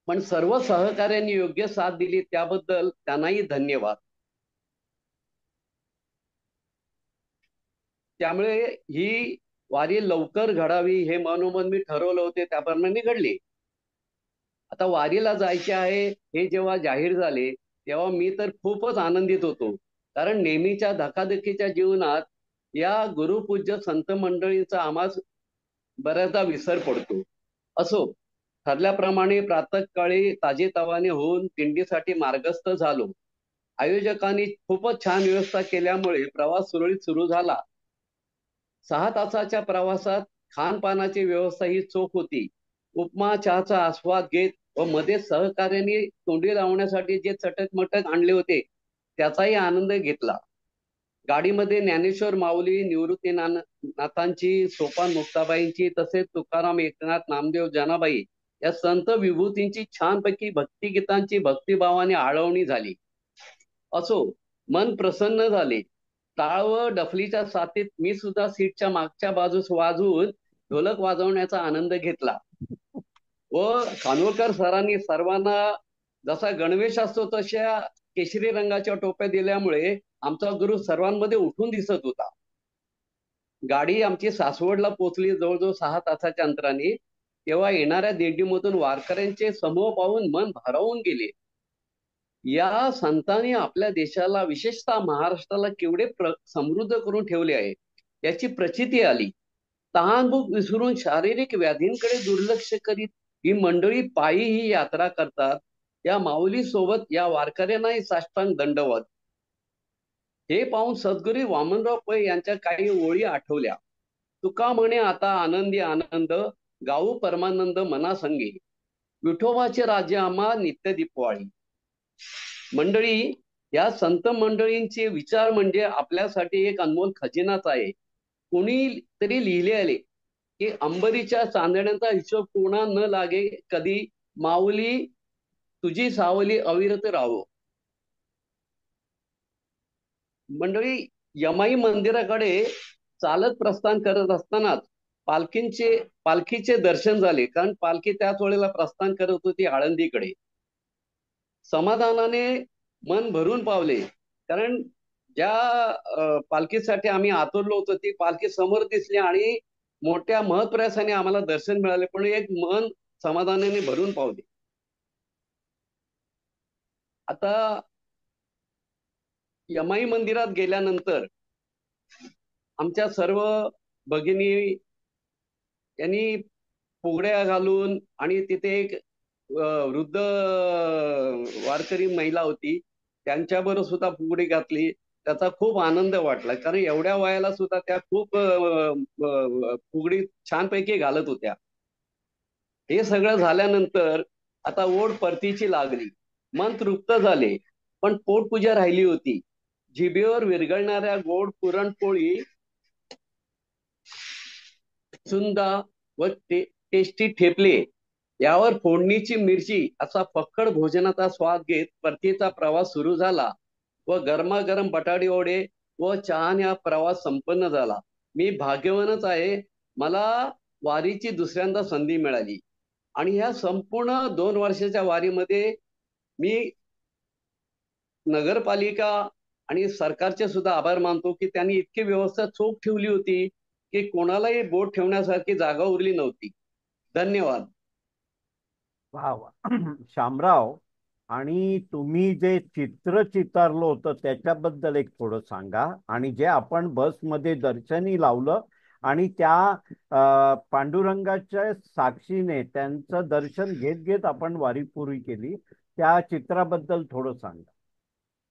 पण सर्व सहकार्यांनी योग्य साथ दिली त्याबद्दल त्यांनाही धन्यवाद. त्यामुळे ही वारी लवकर घडावी हे मनोमन मी ठरवलं होते, त्याप्रमाणे घडली. आता वारीला जायचे आहे हे जेव्हा जाहीर झाले तेव्हा मी तर खूपच आनंदित होतो. कारण नेहमीच्या धकाधकीच्या जीवनात या गुरुपूज्य संत मंडळींचा आम्हाला बऱ्याचदा विसर पडतो. असो, ठरल्याप्रमाणे प्रातःकाळी ताजेतवाने होऊन दिंडीसाठी मार्गस्थ झालो. आयोजकांनी खूपच छान व्यवस्था केल्यामुळे प्रवास सुरळीत सुरू झाला. 6 तासाच्या प्रवासात खानपानाची व्यवस्था ही चोख होती. उपमा चहाचा आस्वाद घेत व मध्ये सहकार्यांनी तोंडी लावण्यासाठी जे चटक मटक आणले होते त्याचाही आनंद घेतला. गाडीमध्ये ज्ञानेश्वर माऊली, निवृत्तीनाथांची, सोपान मुक्ताबाईंची, तसेच तुकाराम, एकनाथ, नामदेव, जनाबाई या संत विभूतींची छानपैकी भक्तिगीतांची भक्तिभावाने आळवणी झाली. असो, मन प्रसन्न झाले. टाळ व डफलीच्या साथीत मी सुद्धा सीटच्या मागच्या बाजूस वाजवून ढोलक वाजवण्याचा आनंद घेतला. व खानोलकर सरांनी सर्वांना जसा गणवेश असतो तशा केशरी रंगाच्या टोप्या दिल्यामुळे आमचा गुरु सर्वांमध्ये उठून दिसत होता. गाडी आमची सासवडला पोहोचली जवळजवळ 6 तासाच्या अंतराने. तेव्हा येणाऱ्या दिंडीमधून वारकऱ्यांचे समूह पाहून मन भारावून गेले. या संतांनी आपल्या देशाला, विशेषतः महाराष्ट्राला केवढे समृद्ध करून ठेवले आहे याची प्रचिती आली. तहानभूक विसरून शारीरिक व्याधींकडे दुर्लक्ष करीत ही मंडळी पायी ही यात्रा करतात. या माऊली सोबत या वारकऱ्यांनाही साष्टांग दंडवत. हे पाहून सद्गुरू वामनराव पै यांच्या काही ओळी आठवल्या. तुका म्हणे आता आनंदी आनंद, गाऊ परमानंद मनासंगे, विठोबाचे राज्य आम्हा नित्य दीपवाळी. मंडळी, या संत मंडळींचे विचार म्हणजे आपल्यासाठी एक अनमोल खजिनाच आहे. कोणी तरी लिहिले आले की अंबरीच्या चांदण्यांचा हिशोब कोणा न लागे कधी, माऊली तुझी सावली अविरत राहो. मंडळी, यमाई मंदिराकडे चालत प्रस्थान करत असतानाच पालखीचे दर्शन झाले. कारण पालखी त्याच वेळेला प्रस्थान करत होती आळंदीकडे. समाधानाने मन भरून पावले. कारण ज्या पालखीसाठी आम्ही आतुरलो होतो ती पालखी समोर दिसली आणि मोठ्या महत्प्रयासाने आम्हाला दर्शन मिळाले, पण एक मन समाधानाने भरून पावले. आता यमाई मंदिरात गेल्यानंतर आमच्या सर्व भगिनी यांनी फुगड्या घालून, आणि तिथे एक वृद्ध वारकरी महिला होती त्यांच्याबरोबर सुद्धा फुगडी घातली. त्याचा खूप आनंद वाटला, कारण एवढ्या वयाला सुद्धा त्या खूप फुगडी छानपैकी घालत होत्या. हे सगळं झाल्यानंतर आता ओढ परतीची लागली. मन तृप्त झाले, पण पोटपूजा राहिली होती. जिभेवर विरघळणाऱ्या गोड पुरणपोळी, सुंदा व टेस्टी ठेपले यावर फोडणीची मिरची असा फक्कड भोजनाचा स्वाद घेत परतीचा प्रवास सुरू झाला व गरमागरम बटाटे वडे व चहाने हा प्रवास संपन्न झाला. मी भाग्यवानच आहे, मला वारीची दुसऱ्यांदा संधी मिळाली. आणि ह्या संपूर्ण 2 वर्षाच्या वारीमध्ये मी नगरपालिका आणि सरकारचे सुद्धा आभार मानतो की त्यांनी इतकी व्यवस्था चोख ठेवली होती की कोणालाही बोट ठेवण्यासारखी जागा उरली नव्हती. धन्यवाद. वा वा. शामराव, आणि तुम्ही जे चित्र चितारलं होतं त्याच्याबद्दल एक थोडं सांगा, आणि जे आपण बसमध्ये दर्शनी लावलं आणि त्या पांडुरंगाच्या साक्षीने त्यांचं दर्शन घेत घेत आपण वारी पुरी केली, त्या चित्राबद्दल थोडं सांगा.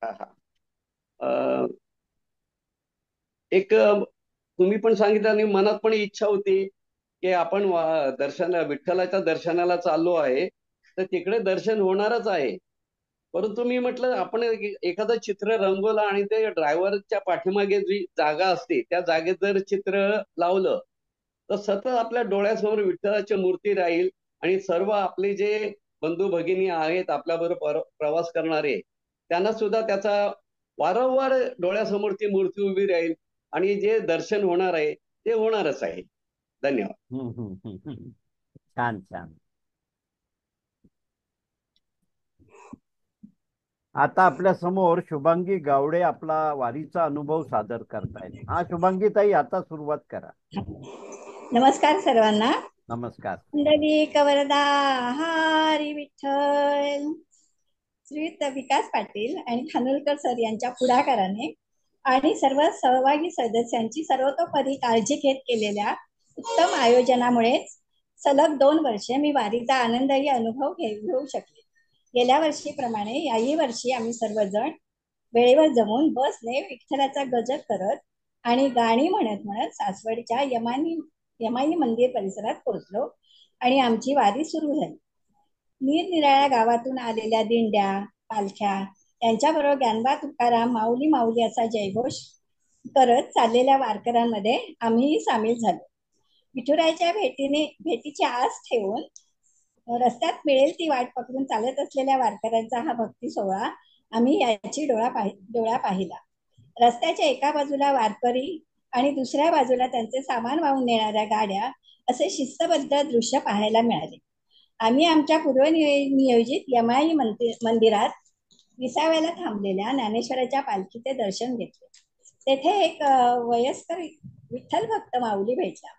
हा, हा. एक तुम्ही पण सांगितलं आणि मनात पण इच्छा होती की आपण विठ्ठलाच्या दर्शनाला चाललो आहे, तर तिकडे दर्शन होणारच आहे. परंतु मी म्हटलं आपण एखादं चित्र रंगवलं आणि ते ड्रायव्हरच्या पाठीमागे जी जागा असते त्या जागेत जर चित्र लावलं तर सतत आपल्या डोळ्यासमोर विठ्ठलाची मूर्ती राहील आणि सर्व आपले जे बंधू भगिनी आहेत आपल्याबरोबर प्रवास करणारे त्यांना सुद्धा त्याचा वारंवार डोळ्यासमोर ती मूर्ती उभी राहील आणि जे दर्शन होणार आहे ते होणारच आहे. धन्यवाद. छान छान. आता आपल्या समोर शुभांगी गावडे आपला वारीचा अनुभव सादर करतायत. हा शुभांगी ताई, आता सुरुवात करा. नमस्कार सर्वांना. नमस्कार. पुंडलिक वरदा हरी विठ्ठल. श्रीयुत विकास पाटील आणि खानोलकर सर यांच्या पुढाकाराने आणि सर्व सहभागी सदस्यांची सर्वतोपरी काळजी घेत केलेल्या उत्तम आयोजनामुळेच सलग 2 वर्षे मी वारीचा आनंदही अनुभव घेऊ शकले. गेल्या वर्षीप्रमाणे याही वर्षी आम्ही सर्वजण वेळेवर जमून बसने विठ्ठलाचा गजर करत आणि गाणी म्हणत म्हणत सासवडच्या यमाई मंदिर परिसरात पोहोचलो आणि आमची वारी सुरू झाली. निरनिराळ्या गावातून आलेल्या दिंड्या, पालख्या यांच्याबरोबर ज्ञानबा तुकाराम माऊली माऊली असा जयघोष करत चाललेल्या वारकऱ्यांमध्ये आम्हीही सामील झालो. विठुरायाच्या भेटीची आस ठेवून रस्त्यात मिळेल ती वाट पकडून चालत असलेल्या वारकऱ्यांचा हा भक्ती सोहळा आम्ही याची डोळा पाहिला. रस्त्याच्या एका बाजूला वारकरी आणि दुसऱ्या बाजूला त्यांचे सामान वाहून नेणाऱ्या गाड्या असे शिस्तबद्ध दृश्य पाहायला मिळाले. आम्ही आमच्या पूर्वनियोजित यमाई मंदिरात विसाव्याला थांबलेल्या ज्ञानेश्वराच्या पालखीचे दर्शन घेतले. तेथे एक वयस्कर विठ्ठल भक्त माऊली भेटला.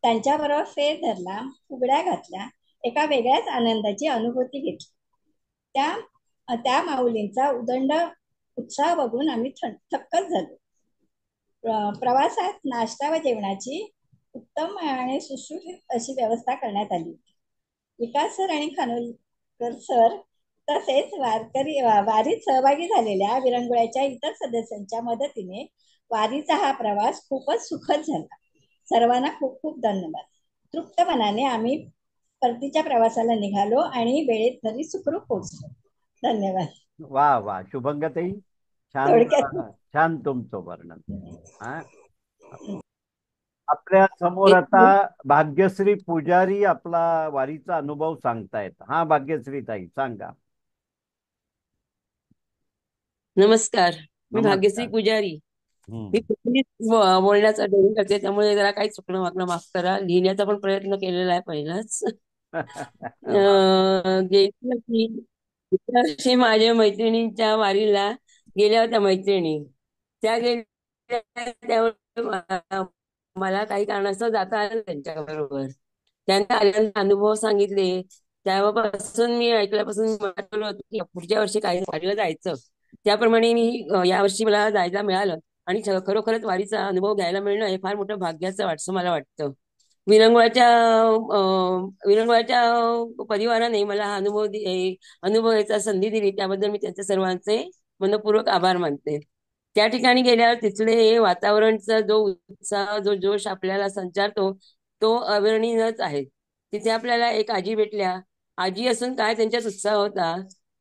त्यांच्याबरोबर फेर धरला, उघड्या घातल्या, एका वेगळ्याच आनंदाची अनुभूती घेतली. त्या माऊलींचा उदंड उत्साह बघून आम्ही थक्कच झालो. प्रवासात नाश्ता व जेवणाची उत्तम आणि सुशृंखलित अशी व्यवस्था करण्यात आली. विकास सर आणि खानोलकर सर तसेच वारीत सहभागी झालेल्या विरंगुळ्याच्या इतर सदस्यांच्या मदतीने वारीचा हा प्रवास खूपच सुखद झाला. सर्वांना खूप खूप धन्यवाद. तृप्त मनाने आम्ही परतीच्या प्रवासाला निघालो आणि वेळेत घरी सुखरूप पोहोचलो. धन्यवाद. वा वा शुभंगताई, छान छान तुमचं वर्णन. आपल्या समोर आता भाग्यश्री पुजारी आपला वारीचा अनुभव सांगतायत. हा भाग्यश्री ताई सांगा. नमस्कार, मी भाग्यश्री पुजारी. मी बोलण्याचा डेअरिंग करते, त्यामुळे जरा काही चुकणं वागणं माफ करा. लिहिण्याचा पण प्रयत्न केलेला आहे पहिलाच. गेल्या वर्षी माझ्या मैत्रिणींच्या वारीला गेल्या होत्या मैत्रिणी. त्या गेल्या मला काही कारणास्तव जाता आलं त्यांच्या बरोबर. त्यांना आलेले अनुभव सांगितले, त्यापासून मी ऐकल्यापासून ठरवलं होतं की पुढच्या वर्षी काही वारीला जायचं. त्याप्रमाणे मी यावर्षी मला जायला मिळालं आणि खरोखरच वारीचा अनुभव घ्यायला मिळणं हे फार मोठं भाग्याचं वाटतं मला वाटतं. विरंगुळ्याच्या परिवाराने मला हा अनुभवाचा संधी दिली, त्याबद्दल मी त्यांच्या सर्वांचे मनपूर्वक आभार मानते. त्या ठिकाणी गेल्यावर तिथले वातावरणचा जो उत्साह, जो जोश आपल्याला संचारतो तो अवर्णनीयच आहे. तिथे आपल्याला एक आजी भेटल्या. आजी असून काय त्यांच्यात उत्साह होता,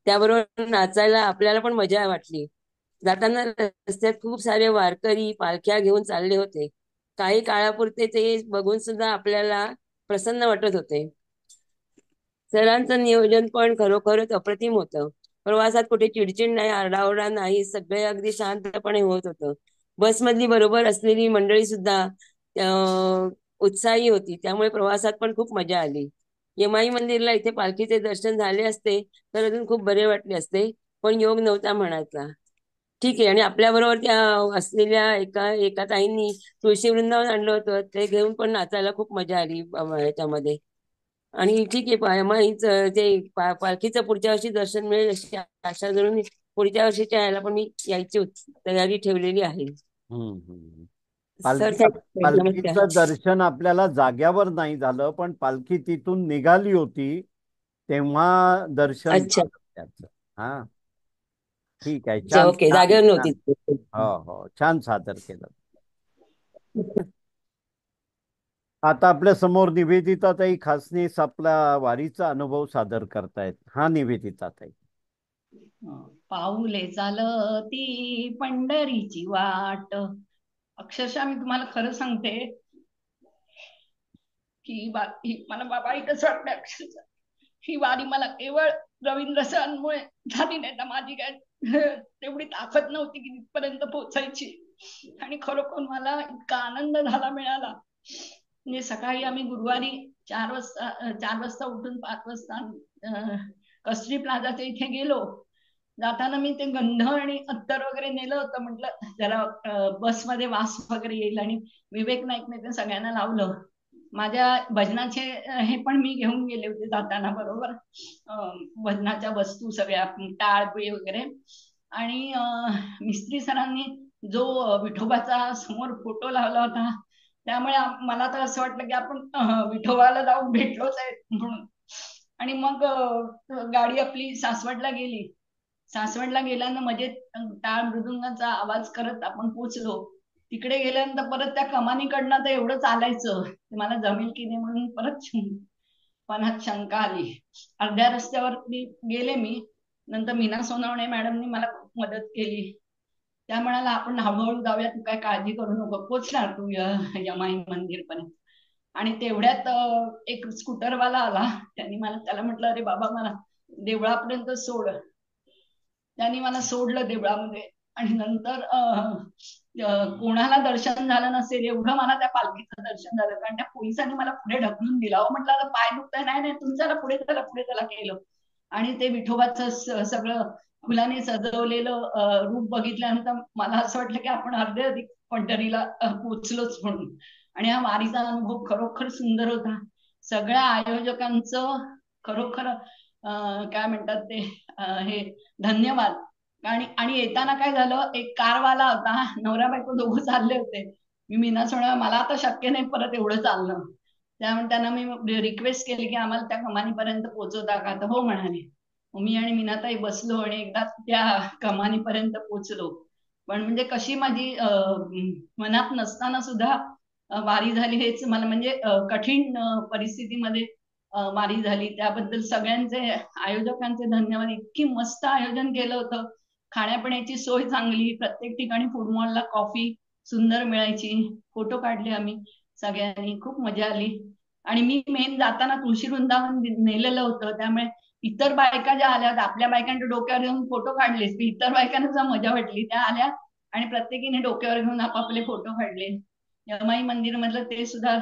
त्याबरोबर नाचायला आपल्याला पण मजा वाटली. जाताना रस्त्यात खूप सारे वारकरी पालख्या घेऊन चालले होते. काही काळापुरते ते बघून सुद्धा आपल्याला प्रसन्न वाटत होते. सरांचं नियोजन पण खरोखरच अप्रतिम होतं. प्रवासात कुठे चिडचिड नाही, आरडाओरडा नाही, सगळे अगदी शांतपणे होत होतं. बसमधली बरोबर असलेली मंडळी सुद्धा उत्साही होती, त्यामुळे प्रवासात पण खूप मजा आली. यमाई मंदिरला इथे पालखीचे दर्शन झाले असते तर अजून खूप बरे वाटले असते, पण योग नव्हता म्हणायचा. ठीक आहे. आणि आपल्या बरोबर त्या असलेल्या एका ताईंनी तुळशी वृंदावन आणलं होतं, ते घेऊन पण नाचायला खूप मजा आली ह्याच्यामध्ये. आणि ठीक आहे ते पालखीचं पुढच्या वर्षी दर्शन मिळेल अशी आशा धरून पुढच्या वर्षीच्या यायला पण मी यायची तयारी ठेवलेली आहे. सर नमस्कार. पालखीचं दर्शन आपल्याला जाग्यावर नाही झालं, पण पालखी तिथून निघाली होती तेव्हा दर्शन अच्छा. झालं त्याचं. हा, ठीक आहे. छान ओके, छान जागेवर छान. नव्हती. हो हो, छान सादर केलं. आता आपल्या समोर निवेदिताताई खासनीस आपला वारीचा अनुभव सादर करतायत. हा, निवेदिताताई. पाऊले चालती पंढरीची वाट. अक्षरशः मी तुम्हाला खरं सांगते की मला बाबा कसं वाटतं अक्षरशः ही वारी मला केवळ रवींद्र सरांमुळे झाली, नाही तर माझी काय तेवढी ताकद नव्हती की तिथपर्यंत पोहोचायची. आणि खरोखर मला इतका आनंद झाला मिळाला. म्हणजे सकाळी आम्ही गुरुवारी 4 वाजता उठून 5 वाजता कस्टडी प्लाझाच्या इथे गेलो. जाताना मी ते गंध आणि अत्तर वगैरे नेलं होतं, म्हटलं जरा बसमध्ये वास वगैरे येईल. आणि विवेक नाईकने ते सगळ्यांना लावलं. माझ्या भजनाचे हे पण मी घेऊन गेले होते जाताना बरोबर, भजनाच्या वस्तू सगळ्या, टाळपिळी वगैरे. आणि मिस्त्री सरांनी जो विठोबाचा समोर फोटो लावला होता, त्यामुळे मला तर असं वाटलं की आपण विठोबाला जाऊन भेटलोच आहे म्हणून. आणि मग गाडी आपली सासवडला गेली. सासवडला गेल्यानं मजेत टाळ मृदुंगाचा आवाज करत आपण पोचलो. तिकडे गेल्यानंतर परत त्या कमानीकडनं तर एवढं चालायचं मला जमेल की नाही म्हणून परत मनात शंका आली. अर्ध्या रस्त्यावरती गेले मी. नंतर मीना सोनवणे मॅडमनी मला खूप मदत केली. त्या म्हणाला आपण हळूहळू जाऊया, तू काय काळजी करू नको, पोचणार तू यमाई मंदिर पर्यंत. आणि तेवढ्यात एक स्कूटरवाला आला. त्याला म्हटलं अरे बाबा मला देवळापर्यंत सोड. त्यांनी मला सोडलं देवळामध्ये. आणि नंतर कोणाला दर्शन झालं नसेल एवढं मला त्या पालखीचं दर्शन झालं, कारण त्या पोलिसांनी मला पुढे ढकलून दिला. म्हटलं पाय दुखताय, नाही नाही तुमच्याला पुढे त्याला केलं. आणि ते विठोबाचं सगळं फुलाने सजवलेलं रूप बघितल्यानंतर मला असं वाटलं की आपण अर्धे अधिक पंढरीला पोचलोच म्हणून. आणि हा वारीचा अनुभव खरोखर सुंदर होता. सगळ्या आयोजकांचं खरोखर काय म्हणतात ते हे धन्यवाद. आणि येताना काय झालं, एक कारवाला होता, नवरा बायको दोघं चालले होते. मी मीना सोडा, मला आता शक्य नाही परत एवढं चालणं. त्यामुळे त्यांना मी रिक्वेस्ट केली की आम्हाला त्या कमानीपर्यंत पोहोचवता का, तर हो म्हणाले. मी आणि मीनाताई बसलो आणि एकदा त्या कमानीपर्यंत पोहोचलो. पण म्हणजे कशी माझी मनात नसताना सुद्धा वारी झाली हेच मला, म्हणजे कठीण परिस्थितीमध्ये वारी झाली. त्याबद्दल सगळ्यांचे आयोजकांचे धन्यवाद. इतकी मस्त आयोजन केलं होतं. खाण्यापिण्याची सोय चांगली, प्रत्येक ठिकाणी फूड मॉलला कॉफी सुंदर मिळायची. फोटो काढले आम्ही सगळ्यांनी, खूप मजा आली. आणि मी मेन जाताना तुळशी वृंदावन नेलेलं होतं, त्यामुळे इतर बायका ज्या आल्या आपल्या बायकांच्या डोक्यावर घेऊन फोटो काढले, इतर बायकांना सुद्धा मजा वाटली. त्या आल्या आणि प्रत्येकीने डोक्यावर घेऊन आपापले फोटो काढले. यमाई मंदिर मधलं ते सुद्धा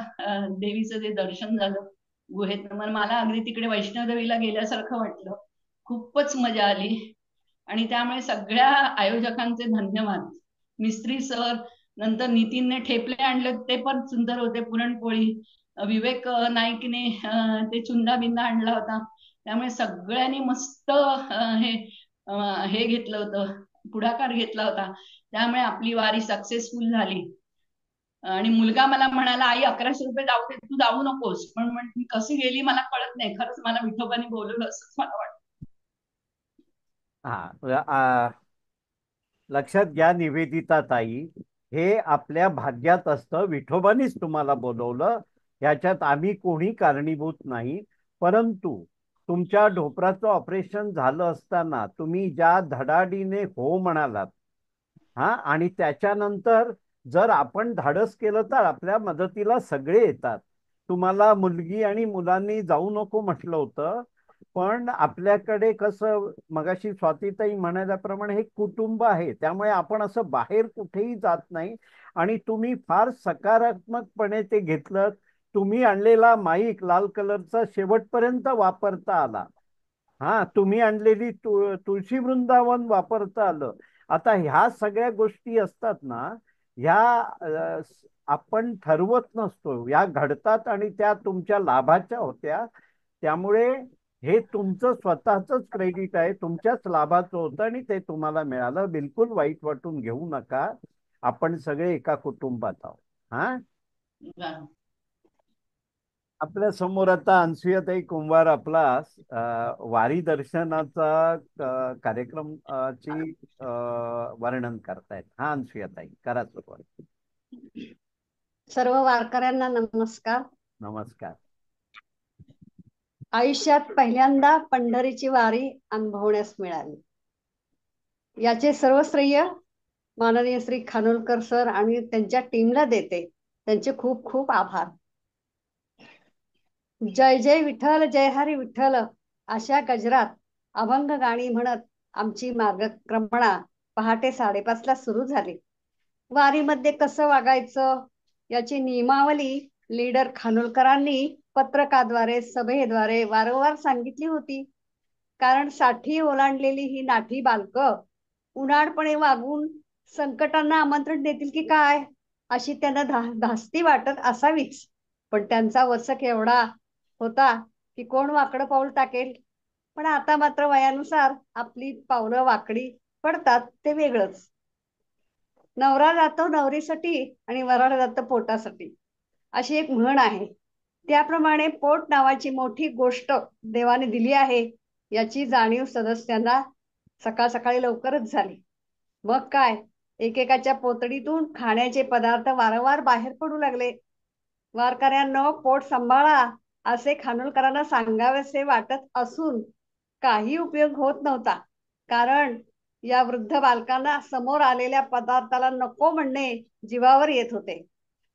देवीचं जे दर्शन झालं गुहेत, मला अगदी तिकडे वैष्णोदेवीला गेल्यासारखं वाटलं. खूपच मजा आली. आणि त्यामुळे सगळ्या आयोजकांचे धन्यवाद. मिस्त्री सर, नंतर नितीनने ठेपले आणले, ते पण सुंदर होते, पुरणपोळी. विवेक नाईकने ते चुंदा बिंदा आणला होता. त्यामुळे सगळ्यांनी मस्त हे घेतलं होतं, पुढाकार घेतला होता. त्यामुळे आपली वारी सक्सेसफुल झाली. आणि मुलगा मला म्हणाला आई 1100 रुपये जाऊ दे, तू जाऊ नकोस. पण मी कशी गेली मला कळत नाही. खरंच मला विठोबाने बोलवलं असंच मला वाटतं. लक्षात घ्या निवेदिता ताई, हे आपल्या भाग्यात असतं. विठोबानीच तुम्हाला बोलवलं, याच्यात आम्ही कोणी कारणीभूत नाही. परंतु तुमच्या ढोपराचं ऑपरेशन झालं असताना तुम्ही ज्या धडाडीने हो म्हणालात, आणि त्याच्यानंतर जर आपण धाडस केलं तर आपल्या मदतीला सगळे येतात. तुम्हाला मुलगी आणि मुलांनी जाऊ नको म्हटलं होतं, पण आपल्याकडे कसं मगाशी स्वातीताई म्हणाल्याप्रमाणे हे कुटुंब आहे, त्यामुळे आपण असं बाहेर कुठेही जात नाही. आणि तुम्ही फार सकारात्मकपणे ते घेतलं. तुम्ही आणलेला माईक लाल कलरचा शेवटपर्यंत वापरता आला. तुम्ही आणलेली तुळशी वृंदावन वापरता आलं. आता ह्या सगळ्या गोष्टी असतात ना, ह्या आपण ठरवत नसतो, या घडतात आणि त्या तुमच्या लाभाच्या होत्या. त्यामुळे हे तुमचं स्वतःच क्रेडिट आहे, तुमच्याच लाभाचं होतं आणि ते तुम्हाला मिळालं. बिलकुल वाईट वाटून घेऊ नका. आपण सगळे एका कुटुंबात आहोत. हा, आपल्या समोर आता अनसुयाताई कुंभार आपला वारी दर्शनाचा कार्यक्रम ची वर्णन करतायत. हा अनसुयाताई, करा सुरुवात. सर्व वारकऱ्यांना नमस्कार. नमस्कार. आयुष्यात पहिल्यांदा पंढरीची वारी अनुभवण्यास मिळाली, याचे सर्व श्रेय माननीय श्री खानोलकर सर आणि त्यांच्या टीमला देते. त्यांचे खूप खूप आभार. जय जय विठ्ठल, जय हरी विठ्ठल अशा गजरात अभंग गाणी म्हणत आमची मार्गक्रमणा पहाटे 5:30ला सुरू झाली. वारीमध्ये कसं वागायचं याची नियमावली लीडर खानोलकरांनी पत्रकाद्वारे, सभेद्वारे वारंवार सांगितली होती. कारण 60 ओलांडलेली ही नाठी बालकं उन्हाळपणे वागून संकटांना आमंत्रण देतील की काय, अशी त्यांना धास्ती वाटत असावीच. पण त्यांचा वचक एवढा होता की कोण वाकडं पाऊल टाकेल. पण आता मात्र वयानुसार आपली पावलं वाकडी पडतात, ते वेगळंच. नवरा जातो नवरीसाठी आणि वराड जातं पोटासाठी, अशी एक म्हण आहे. त्याप्रमाणे पोट नावाची मोठी गोष्ट देवाने दिली आहे याची जाणीव सदस्यांना सकाळ सकाळी लवकरच झाली. मग काय, एकेकाच्या पोतडीतून खाण्याचे पदार्थ वारंवार बाहेर पडू लागले. वारकऱ्यांनो, पोट सांभाळा असे खानोलकरांना सांगावेसे वाटत असून काही उपयोग होत नव्हता. कारण या वृद्ध बालकांना समोर आलेल्या पदार्थाला नको म्हणणे जीवावर येत होते.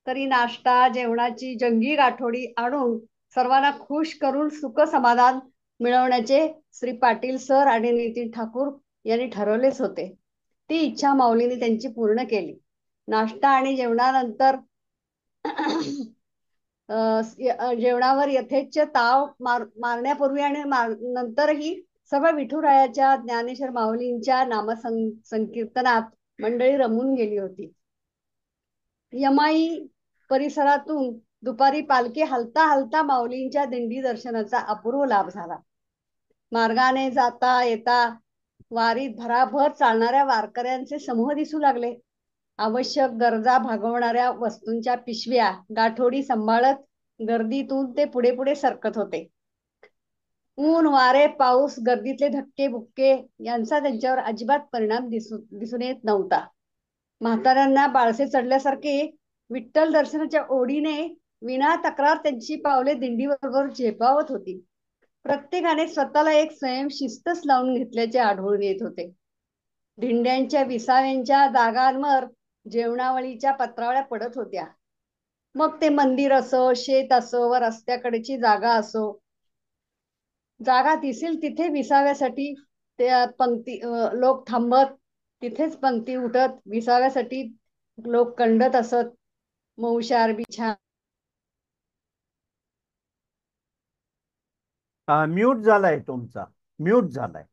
तरी नाश्ता जेवणाची जंगी गाठोडी आणून सर्वांना खुश करून सुख समाधान मिळवण्याचे श्री पाटील सर आणि नितीन ठाकूर यांनी ठरवलेच होते. ती इच्छा माऊलीने त्यांची पूर्ण केली. नाश्ता आणि जेवणानंतर जेवणावर यथेच्छ ताव मारण्यापूर्वी आणि नंतरही सर्व विठुरायाच्या ज्ञानेश्वर माऊलींच्या नामसंकीर्तनात मंडळी रमून गेली होती. यमाई परिसरातून दुपारी पालखी हलता हलता माऊलींच्या दिंडी दर्शनाचा अपूर्व लाभ झाला. मार्गाने जाता येता वारीत भराभर चालणाऱ्या वारकऱ्यांचे समूह दिसू लागले. आवश्यक गरजा भागवणाऱ्या वस्तूंच्या पिशव्या गाठोडी सांभाळत गर्दीतून ते पुढे पुढे सरकत होते. ऊन वारे पाऊस गर्दीतले धक्के बुक्के यांचा त्यांच्यावर अजिबात परिणाम दिसून येत नव्हता. म्हाताऱ्यांना बाळसे चढल्यासारखे विठ्ठल दर्शनाच्या ओढीने विना तक्रार त्यांची पावले दिंडीबरोबर झेपावत होती. प्रत्येकाने स्वतःला एक स्वयंशिस्तच लावून घेतल्याचे आढळून येत होते. दिंड्यांच्या विसाव्यांच्या जागांवर जेवणावळीच्या पत्रावळ्या पडत होत्या. मग ते मंदिर असो, शेत असो व रस्त्याकडेची जागा असो, जागा दिसेल तिथे विसाव्यासाठी त्या पंक्ती लोक थांबत, तिथेच पंक्ती उठत विसाव्यासाठी लोक कंडत असत. मौशार बिछा म्यूट झालाय तुमचा, म्यूट झालाय.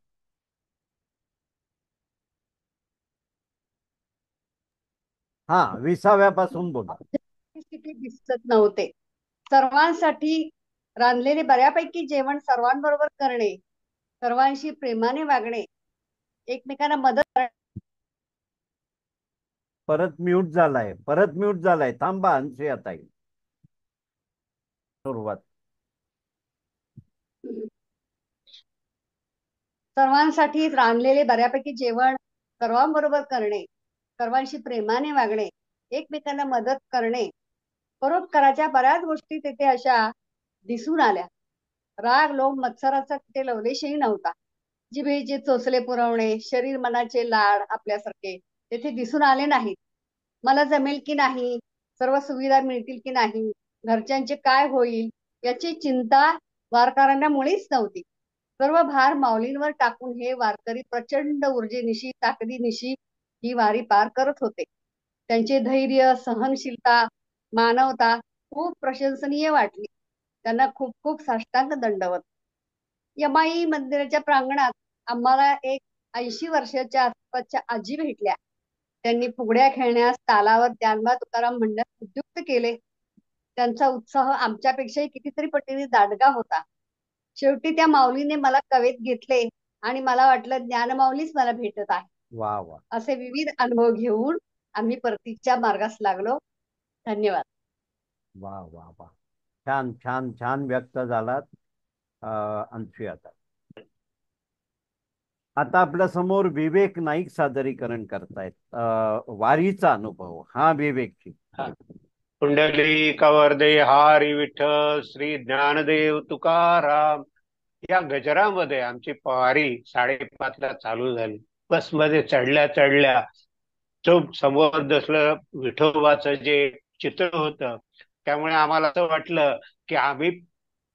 हा, विसाव्यापासून बोला. दिसत नव्हते. सर्वांसाठी रांधलेले बऱ्यापैकी जेवण सर्वांबरोबर करणे, सर्वांशी प्रेमाने वागणे, एकमेकांना मदत करणे. परत म्यूट झालाय, थांबा अनसुयाताई. सुरुवात. सर्वांसाठी रांधलेले बऱ्यापैकी जेवण सर्वांबरोबर करणे, सर्वांशी प्रेमाने वागणे, एकमेकांना मदत करणे, परोपकाराच्या बऱ्याच गोष्टी तेथे अशा दिसून आल्या. राग लोभ मत्सराचा तिथे लवलेशही नव्हता. जिभेचे चोचले पुरवणे, शरीर मनाचे लाड आपल्यासारखे तेथे दिसून आले नाहीत. मला जमेल की नाही, सर्व सुविधा मिळतील की नाही, घरच्यांचे काय होईल याची चिंता वारकऱ्यांना मुळीच नव्हती. सर्व भार माऊलींवर टाकून हे वारकरी प्रचंड ऊर्जेनिशी, ताकदीनिशी ही वारी पार करत होते. त्यांचे धैर्य, सहनशीलता, मानवता खूप प्रशंसनीय वाटली. त्यांना खूप खूप साष्टांग दंडवत. यमाई मंदिराच्या प्रांगणात आम्हाला एक 80 वर्षाच्या आसपासच्या आजी भेटल्या. त्यांनी फुगड्या खेळण्यास, तालावर ज्ञानोबा तुकाराम म्हणण्यास उद्युक्त केले. त्यांचा उत्साह आमच्यापेक्षाही कितीतरी पटीने दांडगा होता. शेवटी त्या माऊलीने मला कवेत घेतले आणि मला वाटलं ज्ञानमाऊलीच मला भेटत आहे. वा वा असे विविध अनुभव घेऊन आम्ही परतीच्या मार्गास लागलो. धन्यवाद. वा वा वा छान छान छान व्यक्त झालात अनुसुयाता. आता आपल्या समोर विवेक नाईक सादरीकरण करतायत वारीचा अनुभव. हा विवेकची. पुंडलिक वरदे हरी विठ्ठल श्री ज्ञानदेव तुकाराम. या गजरामध्ये आमची वारी 5:30ला चालू झाली. बसमध्ये चढल्या चढल्या जो समोर दिसलं विठोबाचं जे चित्र होतं, त्यामुळे आम्हाला असं वाटलं की आम्ही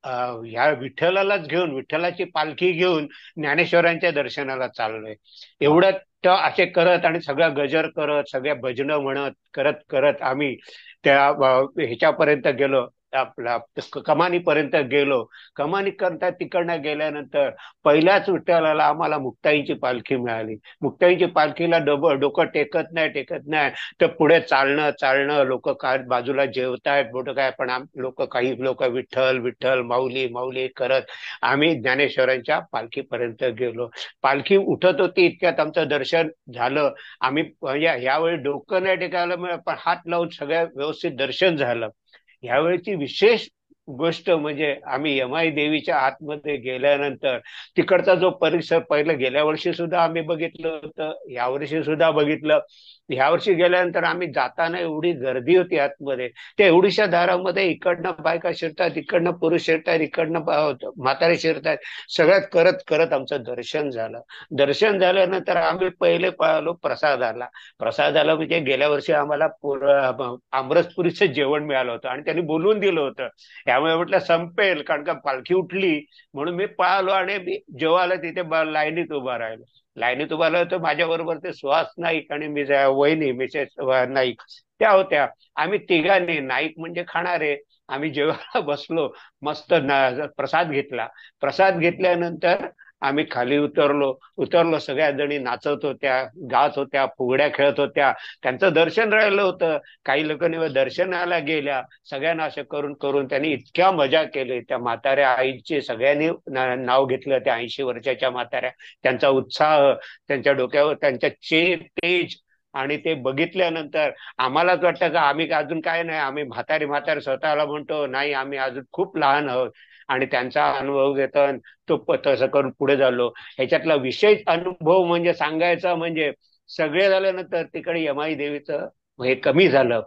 ह्या विठ्ठलालाच घेऊन, विठ्ठलाची पालखी घेऊन ज्ञानेश्वरांच्या दर्शनाला चाललोय. एवढं असे करत आणि सगळा गजर करत, सगळ्या भजनं म्हणत करत करत आम्ही त्या ह्याच्यापर्यंत गेलो, आपला कमानीपर्यंत गेलो. कमानी करता तिकडनं गेल्यानंतर पहिल्याच विठ्ठलाला आम्हाला मुक्ताईची पालखी मिळाली. मुक्ताईची पालखीला डोकं टेकत नाही तर पुढे चालणं चालणं, लोक काय बाजूला जेवतायत मोठं काय, पण काही लोक विठ्ठल विठ्ठल माऊली माऊली करत आम्ही ज्ञानेश्वरांच्या पालखीपर्यंत गेलो. पालखी उठत होती इतक्यात आमचं दर्शन झालं. आम्ही यावेळी डोकं नाही टेकायला पण हात लावून सगळ्या व्यवस्थित दर्शन झालं. यावेळीची विशेष गोष्ट म्हणजे आम्ही यमाई देवीच्या आतमध्ये गेल्यानंतर तिकडचा जो परिसर पहिलं गेल्या वर्षी सुद्धा आम्ही बघितलं होतं, यावर्षी सुद्धा बघितलं. ह्यावर्षी गेल्यानंतर आम्ही जाताना एवढी गर्दी होती आतमध्ये. त्या एवढीशा दारामध्ये इकडनं बायका शिरतात, इकडनं पुरुष शिरतात, इकडनं म्हातारे शिरतात. सगळ्यात करत करत आमचं दर्शन झालं. दर्शन झाल्यानंतर आम्ही पहिले पळालो प्रसादाला. प्रसादाला म्हणजे गेल्या वर्षी आम्हाला आमरसपुरीचं जेवण मिळालं होतं आणि त्यांनी बोलवून दिलं होतं. त्यामुळे म्हटलं संपेल, कारण का पालखी उठली म्हणून मी पळालो आणि जेवायला तिथे लाईनीत उभा राहिलो. लाईनीत उभा राहिलो तर माझ्या बरोबर ते सुहास नाईक आणि मी वहिनी मिसेस नाईक त्या होत्या. आम्ही तिघांनी, नाईक म्हणजे खाणारे, आम्ही जेवायला बसलो. मस्त प्रसाद घेतला. प्रसाद घेतल्यानंतर आम्ही खाली उतरलो. सगळ्या जणी नाचत होत्या, गात होत्या, फुगड्या खेळत होत्या. त्यांचं दर्शन राहिलं होतं. काही लोकांनी दर्शनाला गेल्या. सगळ्यांना असं करून करून त्यांनी इतक्या मजा केली. त्या म्हाताऱ्या आईचे सगळ्यांनी नाव घेतलं. त्या 80 वर्षाच्या म्हाताऱ्या, त्यांचा उत्साह, त्यांच्या डोक्यावर त्यांच्या तेज, आणि ते बघितल्यानंतर आम्हालाच वाटतं का आम्ही अजून काय नाही, आम्ही म्हातारे स्वतःला म्हणतो नाही, आम्ही अजून खूप लहान आहोत. आणि त्यांचा अनुभव घेतो तो तसं करून पुढे झालो. ह्याच्यातला विशेष अनुभव म्हणजे सांगायचा म्हणजे सगळे झाल्यानंतर तिकडे यमाई देवीचं हे कमी झालं,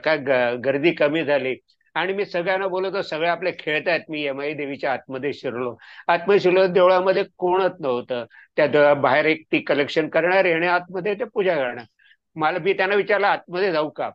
काय गर्दी कमी झाली. आणि मी सगळ्यांना बोलतो, सगळे आपले खेळतायत. मी यमाई देवीच्या आतमध्ये शिरलो. देवळामध्ये कोणच नव्हतं. त्या बाहेर एक ती कलेक्शन करणार आणि आतमध्ये ते पूजा करणार. मी त्यांना विचारलं आतमध्ये जाऊ का,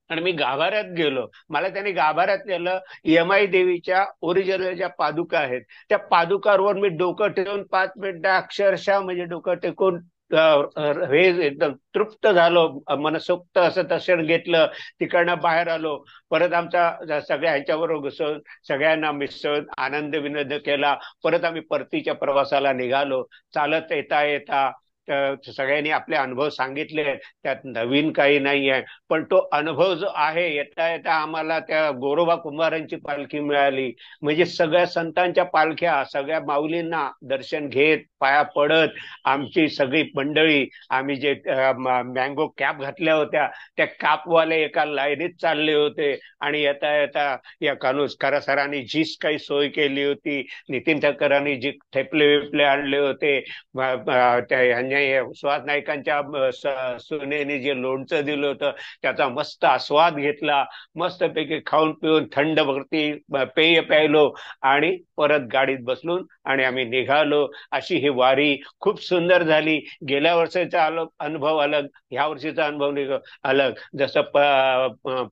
आणि मी गाभाऱ्यात गेलो. मला त्यांनी गाभाऱ्यात नेलं. यमाई देवीच्या ओरिजिनल ज्या पादुका आहेत त्या पादुकांवर मी डोकं ठेवून 5 मिनिटं अक्षरशः म्हणजे डोकं टेकून हे एकदम तृप्त झालो. मनसोक्त असं दर्शन घेतलं. तिकडनं बाहेर आलो. परत आमचा सगळ्या ह्यांच्याबरोबर घुसून सगळ्यांना मिसळून आनंद विनोद केला. परत आम्ही परतीच्या प्रवासाला निघालो. चालत येता येता सगळ्यांनी आपले अनुभव सांगितले. त्यात नवीन काही नाही आहे, पण तो अनुभव जो आहे, येता येता आम्हाला त्या गोरोबा कुंभारांची पालखी मिळाली. म्हणजे सगळ्या संतांच्या पालख्या, सगळ्या माऊलींना दर्शन घेत पाया पडत आमची सगळी मंडळी, आम्ही जे मँगो कॅप घातल्या होत्या त्या कॅपवाले एका लाईनीत चालले होते. आणि येता येता या कानुसकारा सरांनी जी काही सोय केली होती, नितीन ठक्करांनी जी ठेपले विपले आणले होते, सुहास नाईकांच्या सुनेने जे लोणचं दिलं होतं त्याचा मस्त आस्वाद घेतला. मस्तपैकी खाऊन पिऊन थंड भरती पेय प्यायलो आणि परत गाडीत बसलून आणि आम्ही निघालो. अशी ही वारी खूप सुंदर झाली. गेल्या वर्षाचा अनुभव अलग, ह्या वर्षीचा अनुभव अलग. जसं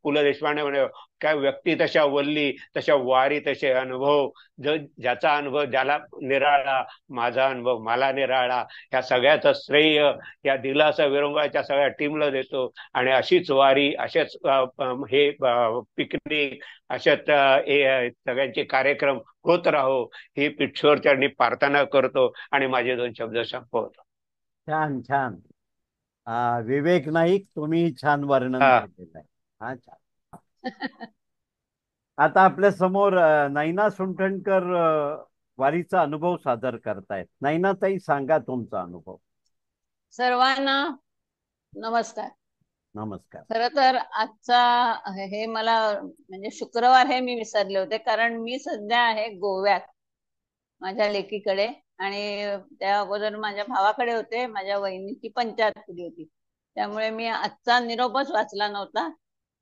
पु ल देशपांडे म्हणे, काय व्यक्ती तशा वल्ली, तशा वारी तसे अनुभव. ज्याचा अनुभव ज्याला निराळा, माझा अनुभव मला निराळा. ह्या सगळ्याचं श्रेय या दिलासा विरंगुळ्याच्या सगळ्या टीमला देतो. आणि अशीच वारी, अशाच हे पिकनिक, अशाच सगळ्यांचे कार्यक्रम होत राहो ही पिठोरचरणी प्रार्थना करतो आणि माझे 2 शब्द संपवतो. छान छान. विवेक नाईक, तुम्ही छान वर्णन केलेलं आहे. हा, छान. आता आपल्या समोर नैना सुंठणकर वारीचा अनुभव सादर करतायत. नैनाताई, सांगा तुमचा अनुभव. सर्वांना नमस्कार. नमस्कार. खर तर आजचा हे मला म्हणजे शुक्रवार हे मी विसरले होते, कारण मी सध्या आहे गोव्यात माझ्या लेकीकडे, आणि त्या अगोदर माझ्या भावाकडे होते. माझ्या वहिनीची पंचायत होती, त्यामुळे मी आजचा निरोपच वाचला नव्हता.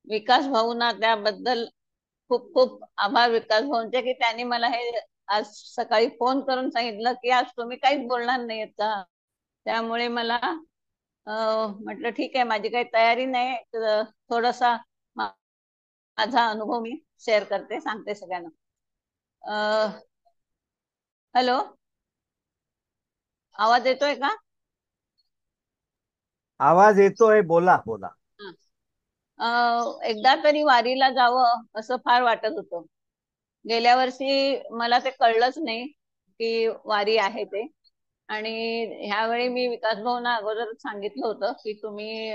विकास भाऊंना त्याबद्दल खूप खूप आभार विकास भाऊंचे, की त्यांनी मला हे आज सकाळी फोन करून सांगितलं की आज तुम्ही काहीच बोलणार नाहीत का. त्यामुळे मला म्हटलं ठीक आहे, माझी काही तयारी नाही, तर थोडासा माझा अनुभव मी शेअर करते, सांगते सगळ्यांना. हॅलो, आवाज येतोय का? आवाज येतोय, बोला बोला. एकदा तरी वारीला जावं असं फार वाटत होतं. गेल्या वर्षी मला ते कळलंच नाही की वारी आहे ते, आणि ह्यावेळी मी विकास भाऊंना अगोदर सांगितलं होतं की तुम्ही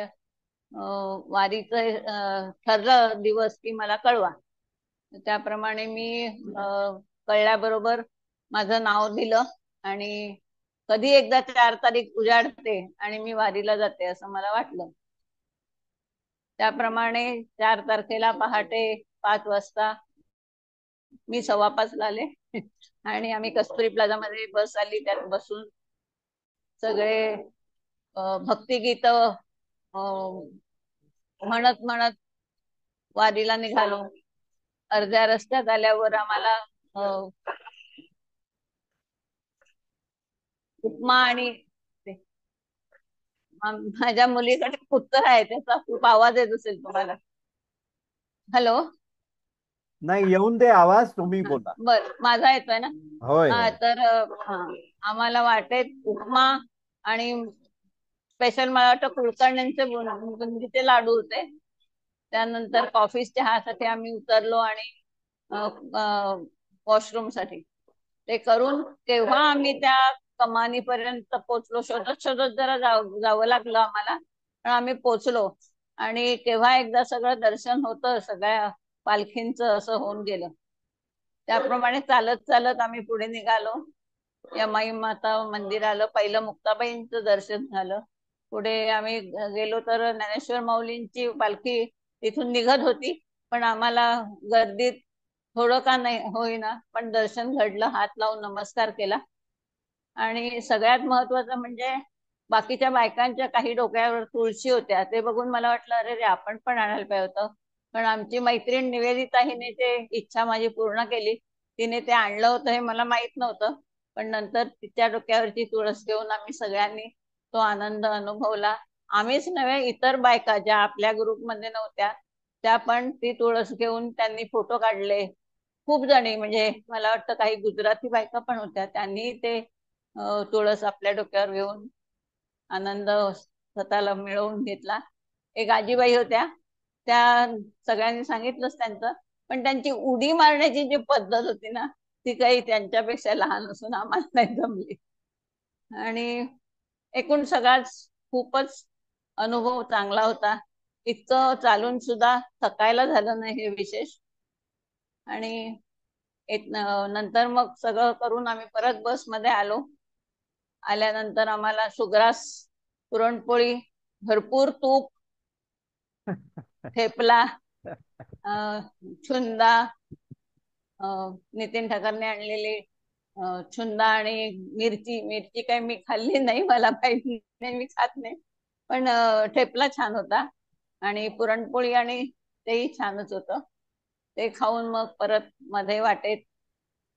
वारीचं ठरलं दिवस की मला कळवा. त्याप्रमाणे मी कळल्याबरोबर माझं नाव दिलं, आणि कधी एकदा 4 तारीख उजाडते आणि मी वारीला जाते असं मला वाटलं. त्याप्रमाणे 4 तारखेला पहाटे 5 वाजता मी 5:15 आले आणि आम्ही कस्तुरी प्लाझा मध्ये बस आली, त्यात बसून सगळे भक्तिगीत म्हणत म्हणत वारीला निघालो. अर्ध्या रस्त्यात आल्यावर आम्हाला उपमा आणि माझ्या मुलीकडे कुत्तर आहे, त्याचा खूप आवाज येत असेल तुम्हाला. हॅलो, नाही येऊन दे आवाज, तुम्ही बोला. बर, माझा येतोय ना? होय. तर आम्हाला वाटेत उपमा आणि स्पेशल मला वाटतं कुलकर्ण्यांचे बुंदीचे लाडू होते. त्यानंतर कॉफी चहासाठी आम्ही उतरलो आणि वॉशरूम साठी ते करून तेव्हा आम्ही त्या कमानीपर्यंत पोहोचलो. शोधत शोधत जरा जावं लागलं आम्हाला, पण आम्ही पोहोचलो. आणि केव्हा एकदा सगळं दर्शन होतं, सगळ्या पालखींचं असं होऊन गेलं. त्याप्रमाणे चालत चालत आम्ही पुढे निघालो. यमाई माता मंदिर आलं, पहिलं मुक्ताबाईंचं दर्शन झालं. पुढे आम्ही गेलो तर ज्ञानेश्वर माऊलींची पालखी तिथून निघत होती, पण आम्हाला गर्दीत थोडं का नाही होईना पण दर्शन घडलं. हात लावून नमस्कार केला. आणि सगळ्यात महत्वाचं म्हणजे बाकीच्या बायकांच्या काही डोक्यावर तुळशी होत्या, ते बघून मला वाटलं अरे रे, आपण पण आणायला पाहिजे होतं. पण आमची मैत्रीण निवेदिता हिने ते इच्छा माझी पूर्ण केली. तिने ते आणलं होतं हे मला माहित नव्हतं, पण नंतर तिच्या डोक्यावरची तुळस घेऊन आम्ही सगळ्यांनी तो आनंद अनुभवला. आम्हीच नव्हे, इतर बायका ज्या आपल्या ग्रुपमध्ये नव्हत्या त्या पण ती तुळस घेऊन त्यांनी फोटो काढले. खूप जणी, म्हणजे मला वाटतं काही गुजराती बायका पण होत्या, त्यांनी ते तुळस आपल्या डोक्यावर घेऊन आनंद स्वतःला मिळवून घेतला. एक आजीबाई होत्या, त्या सगळ्यांनी सांगितलंच त्यांचं, पण त्यांची उडी मारण्याची जी पद्धत होती ना, ती काही त्यांच्यापेक्षा लहान असून आम्हाला नाही जमली. आणि एकूण सगळाच खूपच अनुभव चांगला होता. इतकं चालून सुद्धा थकायला झालं नाही, हे विशेष. आणि नंतर मग सगळं करून आम्ही परत बसमध्ये आलो. आल्यानंतर आम्हाला सुग्रास, पुरणपोळी, भरपूर तूप, ठेपला, छुंदा, नितीन ठाकरने आणलेली छुंदा आणि मिरची काही मी खाल्ली नाही, मला माहिती नाही, मी खात नाही, पण ठेपला छान होता. आणि पुरणपोळी आणि तेही छानच होतं. ते खाऊन मग परत मध्ये वाटेत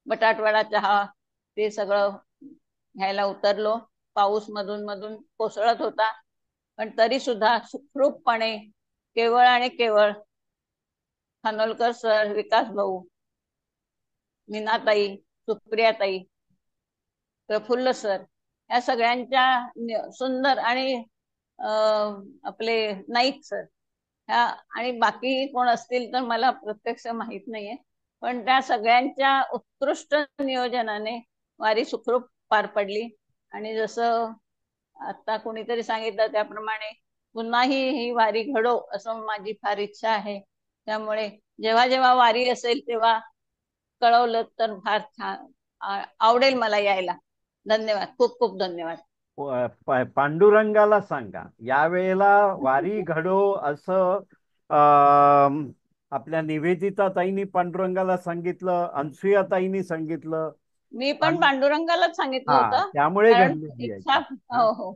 बटाटवडा, चहा, ते सगळं घ्यायला उतरलो. पाऊस मधून मधून कोसळत होता, पण तरी सुद्धा सुखरूपपणे केवळ आणि केवळ खानोलकर सर, विकास भाऊ, मीनाताई, सुप्रियाताई, प्रफुल्ल सर, या सगळ्यांच्या सुंदर, आणि आपले नाईक सर, ह्या, आणि बाकी कोण असतील तर मला प्रत्यक्ष माहित नाहीये, पण त्या सगळ्यांच्या उत्कृष्ट नियोजनाने वारी सुखरूप पार पडली. आणि जसं आता कोणीतरी सांगितलं त्याप्रमाणे पुन्हाही ही वारी घडो असं माझी फार इच्छा आहे. त्यामुळे जेव्हा जेव्हा वारी असेल तेव्हा कळवलं तर फार छान, आवडेल मला यायला. धन्यवाद, खूप खूप धन्यवाद. पांडुरंगाला सांगा यावेळेला वारी घडो असं आपल्या निवेदिता ताईंनी पांडुरंगाला सांगितलं, अनसुया ताईंनी सांगितलं, मी पण पांडुरंगालाच सांगितलं होतं. त्यामुळे कारण इच्छा, हो हो,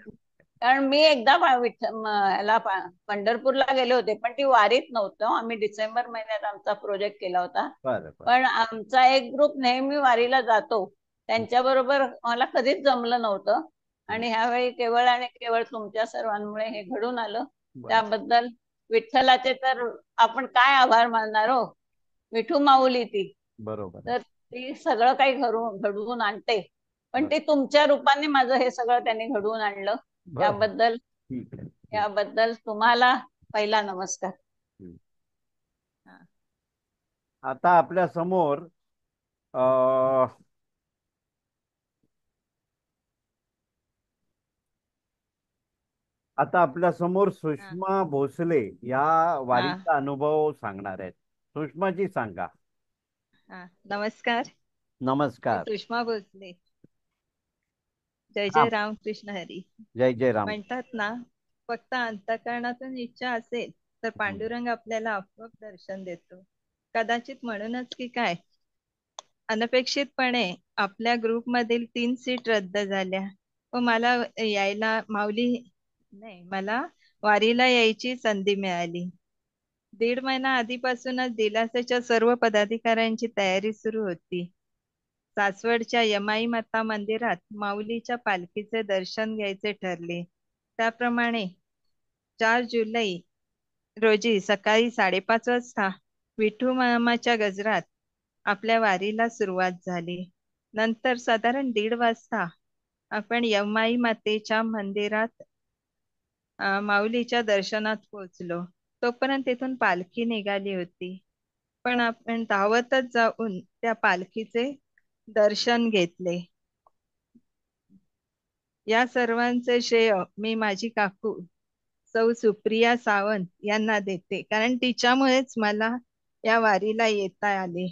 कारण मी एकदा पंढरपूरला गेले होते, पण ती वारीत नव्हतं. आम्ही डिसेंबर महिन्यात आमचा प्रोजेक्ट केला होता. पण आमचा एक ग्रुप नेहमी वारीला जातो, त्यांच्याबरोबर मला कधीच जमलं नव्हतं. आणि ह्यावेळी केवळ आणि केवळ तुमच्या सर्वांमुळे हे घडून आलं. त्याबद्दल विठ्ठलाचे तर आपण काय आभार मानणार हो. विठू माऊली ती बरोबर, तर ती सगळं काही घडवून आणते. पण ते तुमच्या रूपाने माझं हे सगळं त्यांनी घडवून आणलं. याबद्दल तुम्हाला पहिला नमस्कार. आता आपल्या समोर सुषमा भोसले या वारीचा अनुभव सांगणार आहेत. सुषमाजी सांगा. नमस्कार. नमस्कार. सुषमा भोसले. जय जय रामकृष्ण हरी. जय जय राम. म्हणतात ना, फक्त अंतःकरणातून इच्छा असेल तर पांडुरंग आपल्याला आपोआप दर्शन देतो. कदाचित म्हणूनच की काय, अनपेक्षितपणे आपल्या ग्रुप मधील 3 सीट रद्द झाल्या व मला मला वारीला यायची संधी मिळाली. 1.5 महिना आधीपासूनच दिलासाच्या सर्व पदाधिकाऱ्यांची तयारी सुरू होती. सासवडच्या यमाई माता मंदिरात माऊलीच्या पालखीचे दर्शन घ्यायचे ठरले. त्याप्रमाणे 4 जुलै रोजी सकाळी 5:30 वाजता विठू मामाच्या गजरात आपल्या वारीला सुरुवात झाली. नंतर साधारण 1:30 वाजता आपण यमाई मातेच्या मंदिरात माऊलीच्या दर्शनात पोहोचलो. तोपर्यंत तिथून पालखी निघाली होती, पण आपण धावतच जाऊन त्या पालखीचे दर्शन घेतले. या सर्वांचे श्रेय मी माझी काकू सौ सुप्रिया सावंत यांना देते, कारण तिच्यामुळेच मला या वारीला येता आले.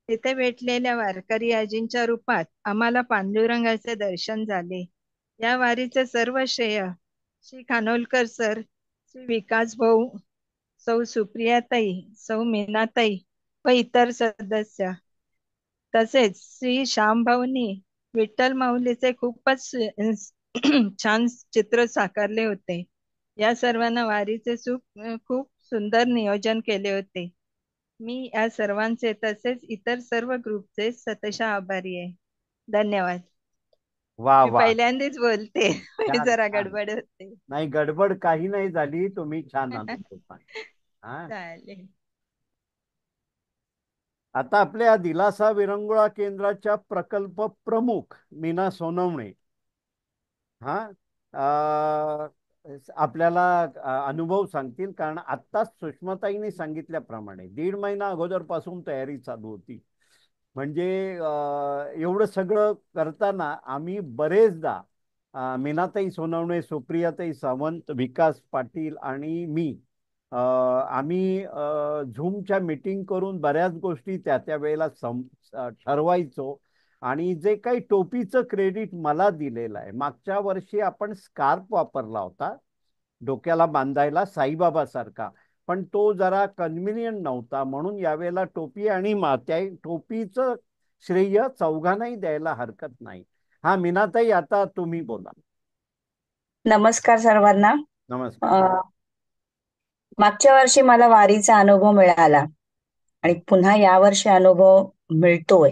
तिथे भेटलेल्या वारकरी आजींच्या रूपात आम्हाला पांडुरंगाचे दर्शन झाले. या वारीचे सर्व श्रेय श्री खानोलकर सर, श्री विकास भाऊ, सौ सुप्रियाताई, सौ मीनाताई व इतर सदस्य, तसेच श्री श्यामभाऊंनी विठ्ठल माऊलीचे खूपच छान चित्र साकारले होते. या सर्वांना वारीचे खूप सुंदर नियोजन केले होते. मी या सर्वांचे तसेच इतर सर्व ग्रुपचे सतशः आभारी आहे. धन्यवाद. वा पहिल्यांदाच बोलते, जरा गडबड होते. नाही, गडबड काही नाही झाली, तुम्ही छान अनुभव चालेल. आता आपल्या दिलासा विरंगुळा केंद्राच्या प्रकल्प प्रमुख मीना सोनवणे आपल्याला अनुभव सांगतील. कारण आत्ताच सुषमाताईंनी सांगितल्याप्रमाणे 1.5 महिना अगोदरपासून तयारी चालू होती. म्हणजे एवढं सगळं करताना आम्ही बरेचदा मीनाताई सोनवणे, सुप्रियाताई सावंत, विकास पाटील आणि मी आम्ही झूमच्या मीटिंग करून बऱ्याच गोष्टी त्या वेळेला ठरवायचो. आणि जे काही टोपीचं क्रेडिट मला दिलेलं आहे, मागच्या वर्षी आपण स्कार्फ वापरला होता डोक्याला बांधायला साईबाबा सारखा, पण तो जरा कन्व्हिनियंट नव्हता, म्हणून यावेळेला टोपी आणि त्या टोपीचं श्रेय चौघांनाही द्यायला हरकत नाही. मीनाताई, आता तुम्ही बोला. नमस्कार सर्वांना. नमस्कार. मागच्या वर्षी मला वारीचा अनुभव मिळाला आणि पुन्हा यावर्षी अनुभव मिळतोय,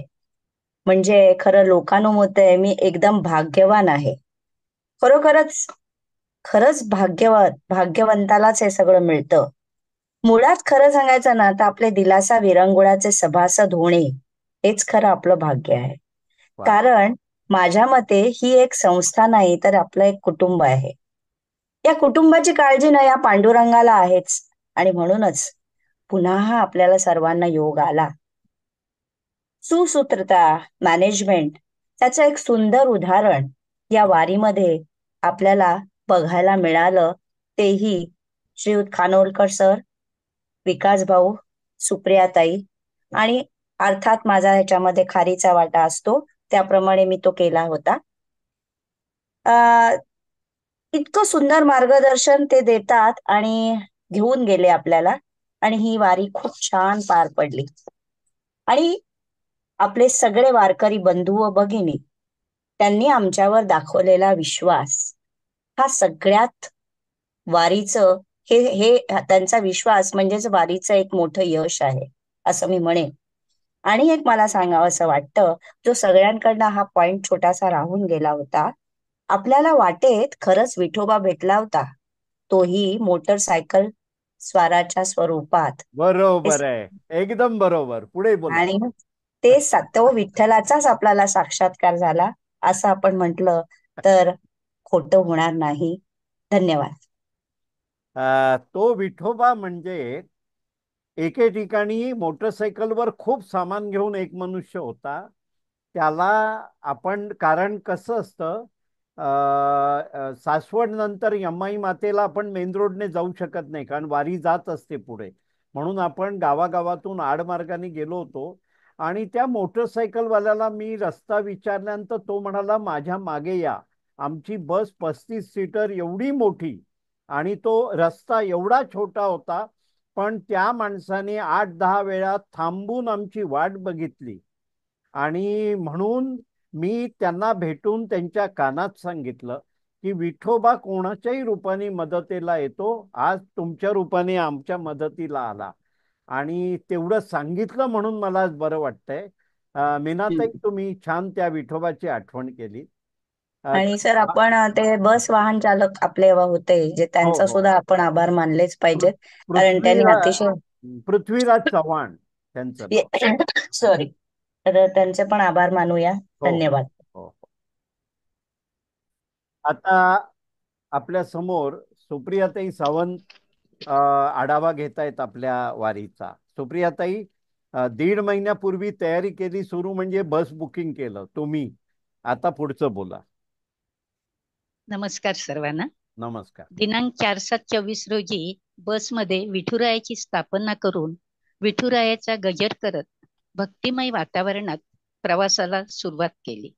म्हणजे खरं लोकानुमत आहे, मी एकदम भाग्यवान आहे. खरंच भाग्यवंतालाच हे सगळं मिळतं. मुळात खरं सांगायचं ना तर आपले दिलासा विरंगुळाचे सभासद होणे हेच खरं आपलं भाग्य आहे. कारण माझ्या मते ही एक संस्था नाही तर आपलं एक कुटुंब आहे. या कुटुंबाची काळजी ना या पांडुरंगाला आहेच, आणि म्हणूनच पुन्हा आपल्याला सर्वांना योग आला. सुसूत्रता, मॅनेजमेंट त्याचं एक सुंदर उदाहरण या वारीमध्ये आपल्याला बघायला मिळालं. तेही श्रीयुत खानोलकर सर, विकास भाऊ, सुप्रियाताई आणि अर्थात माझा ह्याच्यामध्ये खारीचा वाटा असतो त्याप्रमाणे मी तो केला होता. इतकं सुंदर मार्गदर्शन ते देतात आणि घेऊन गेले आपल्याला, आणि ही वारी खूप छान पार पडली. आणि आपले सगळे वारकरी बंधू व भगिनी त्यांनी आमच्यावर दाखवलेला विश्वास हा सगळ्यात वारीचं हे हे त्यांचा विश्वास म्हणजेच वारीचं एक मोठं यश आहे असं मी म्हणेन. आणि एक मला सांगावं असं वाटतं, जो सगळ्यांकडनं हा पॉइंट छोटासा राहून गेला होता. आपल्याला वाटेत खरंच विठोबा भेटला होता, तोही मोटरसायकल स्वाराच्या स्वरूपात. बरोबर आहे, एकदम बरोबर. पुढे बोला. आणि तो विठ्ठलाचाच आपल्याला साक्षात्कार झाला असं आपण म्हटलं तर खोटं होणार नाही. धन्यवाद. तो विठोबा म्हणजे एके ठिकाणी मोटरसायकलवर खूप सामान घेऊन एक मनुष्य होता. त्याला आपण, कारण कसं असतं, सासवड नंतर यमाई मातेला आपण मेन रोडने जाऊ शकत नाही, कारण वारी जात असते पुढे. म्हणून आपण गावागावातून आडमार्गाने गेलो होतो. आणि त्या मोटरसायकलवाल्याला मी रस्ता विचारल्यानंतर तो म्हणाला, माझ्या मागे या. आमची बस 35 सीटर एवढी मोठी आणि तो रस्ता एवढा छोटा होता, पण त्या माणसाने 8-10 वेळा थांबून आमची वाट बघितली. आणि म्हणून मी त्यांना भेटून त्यांच्या कानात सांगितलं की विठोबा कोणाच्याही रूपाने मदतीला येतो, आज तुमच्या रूपाने आमच्या मदतीला आला. आणि तेवढं सांगितलं म्हणून मला आज बरं वाटतंय. मीनाताई, तुम्ही छान त्या विठोबाची आठवण केली. आणि सर, आपण ते बस वाहन चालक आपले होते जे, त्यांचा सुद्धा आपण आभार मानलेच पाहिजेत, कारण त्यांनी अतिशय पृथ्वीराज चव्हाण त्यांचं सॉरी, तर त्यांचे पण आभार मानूया. धन्यवाद. आता आपल्या समोर सुप्रियाताई सावंत आढावा घेतायत आपल्या वारीचा. सुप्रियाताई, 1.5 महिन्यापूर्वी तयारी केली सुरू, म्हणजे बस बुकिंग केलं तुम्ही. आता पुढचं बोला. नमस्कार सर्वांना. नमस्कार. दिनांक 4/7/24 रोजी बसमध्ये विठुरायाची स्थापना करून विठुरायाचा गजर करत भक्तिमय वातावरणात प्रवासाला सुरुवात केली.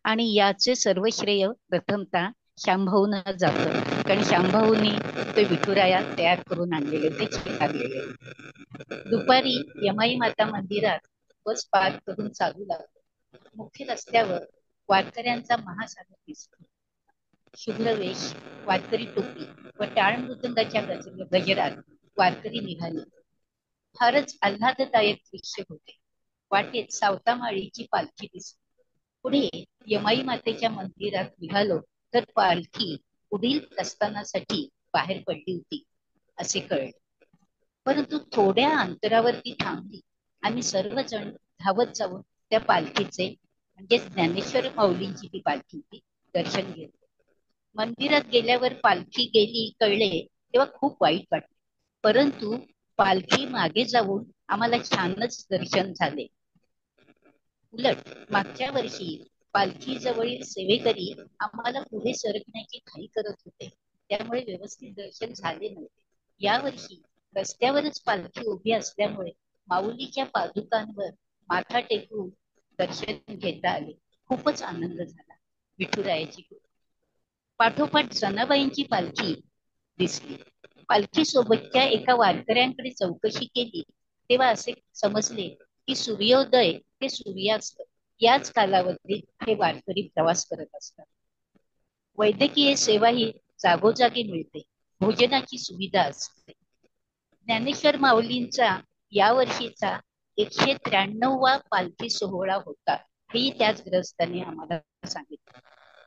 आणि याचे सर्व श्रेय प्रथमतः शांभाऊंना जातं, कारण शांभाऊंनी ते विठुराया तयार करून आणलेले, ते स्वीकारलेले. दुपारी यमाई माता मंदिरात बस पार्क करून चालू लागली. मुख्य रस्त्यावर वारकऱ्यांचा महासागर दिसतो. शुभ्रवेश, वारकरी टोपी व टाळ मृदंगाच्या गजरात वारकरी निघाले. फारच आल्हाददायक दृश्य होते. वाटेत सावतामाळीची पालखी दिसली. पुढे यमाई मातेच्या मंदिरात निघालो तर पालखी पुढील प्रस्थानासाठी बाहेर पडली होती असे कळले. परंतु थोड्या अंतरावरती थांबली. आम्ही सर्वजण धावत जाऊन त्या पालखीचे, म्हणजे ज्ञानेश्वर माऊलींची ती पालखी होती, दर्शन घेतले. मंदिरात गेल्यावर पालखी गेली कळले तेव्हा खूप वाईट वाटले, परंतु पालखी मागे जाऊन आम्हाला छानच दर्शन झाले. उलट मागच्या वर्षी पालखी जवळील सेवेकरी आम्हाला पुढे सरकण्याची घाई करत होते, त्यामुळे व्यवस्थित दर्शन झाले नव्हते. यावर्षी रस्त्यावरच पालखी उभी असल्यामुळे माऊलीच्या पादुकांवर माथा टेकून दर्शन घेता आले. खूपच आनंद झाला. विठुरायाची पाठोपाठ जनाबाईंची पालखी दिसली. पालखी सोबतच्या एका वारकऱ्यांकडे चौकशी केली तेव्हा असे समजले की सूर्योदय ते सूर्यास्त याच कालावधीत हे वारकरी प्रवास करत असतात. वैद्यकीय सेवा ही जागोजागी मिळते. भोजनाची सुविधा असते. ज्ञानेश्वर माऊलींचा यावर्षीचा 193वा पालखी सोहळा होता, हेही त्याच ग्रस्ताने आम्हाला सांगितलं.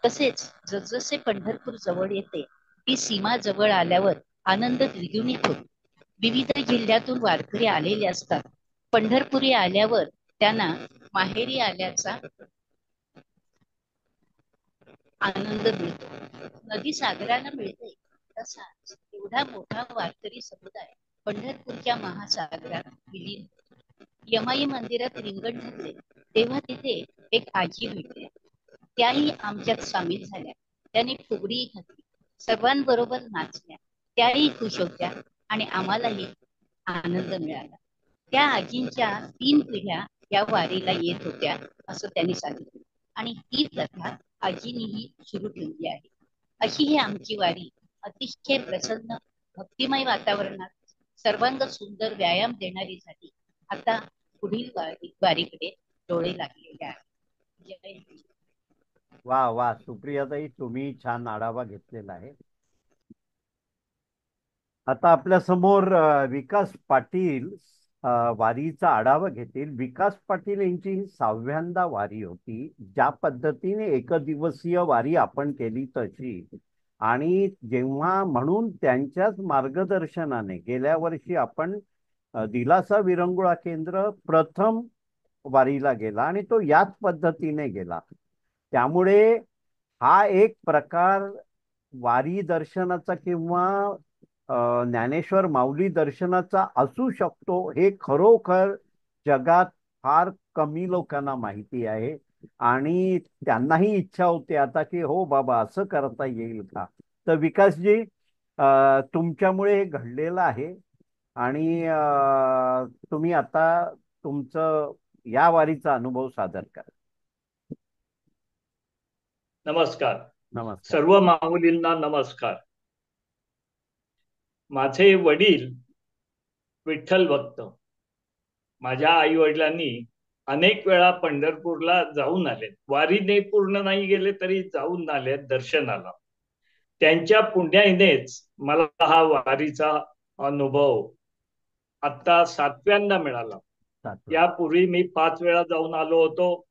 तसेच जसजसे पंढरपूर जवळ येते, ती सीमा जवळ आल्यावर आनंद द्विगुणित होतो. विविध जिल्ह्यातून वारकरी आलेले असतात. पंढरपुरी आल्यावर त्यांना माहेरी आल्याचा आनंद मिळतो. नदी सागराला मिळते, तसाच एवढा मोठा वारकरी समुदाय पंढरपूरच्या महासागरात विलीन. यमाई मंदिरात रिंगण घातले तेव्हा तिथे एक आजी भेटल्या. त्याही आमच्यात सामील झाल्या. त्याने फुगडी घातली, सर्वांबरोबर नाचल्या. त्याही खुश होत्या आणि आम्हालाही आनंद मिळाला. त्या आजींच्या 3 पिढ्या या वारीला येत होत्या असं त्यांनी सांगितलं. आणि ही प्रथा आजीनीही सुरू ठेवली आहे. अशी ही आमची वारी अतिशय प्रसन्न भक्तिमय वातावरणात सर्वांग सुंदर व्यायाम देणारी झाली. आता पुढील वारीकडे डोळे लागलेले आहेत. जय हिंद. वा वा, सुप्रियाताई, तुम्ही छान आढावा घेतलेला आहे. आता आपल्या समोर विकास पाटील वारीचा आढावा घेतील. विकास पाटील यांची ही 6व्यांदा वारी होती. ज्या पद्धतीने एकदिवसीय वारी आपण केली तशी, आणि जेव्हा म्हणून त्यांच्याच मार्गदर्शनाने गेल्या वर्षी आपण दिलासा विरंगुळा केंद्र प्रथम वारीला गेला आणि तो याच पद्धतीने गेला. त्यामुळे हा एक प्रकार वारी दर्शनाचा किंवा ज्ञानेश्वर माऊली दर्शनाचा असू शकतो, हे खरोखर जगात फार कमी लोकांना माहिती आहे. आणि त्यांनाही इच्छा होते आता की हो बाबा, असं करता येईल का. तर विकासजी, तुमच्यामुळे हे घडलेलं आहे आणि तुम्ही आता तुमचं या वारीचा अनुभव सादर करा. नमस्कार. नमस्कार. सर्व माऊलींना नमस्कार. माझे वडील विठ्ठल भक्त. माझ्या आई वडिलांनी अनेक वेळा पंढरपूरला जाऊन आलेत. वारीने पूर्ण नाही गेले तरी जाऊन आलेत दर्शनाला. त्यांच्या पुण्यानेच मला हा वारीचा अनुभव आता 7व्यांदा मिळाला. यापूर्वी मी 5 वेळा जाऊन आलो होतो.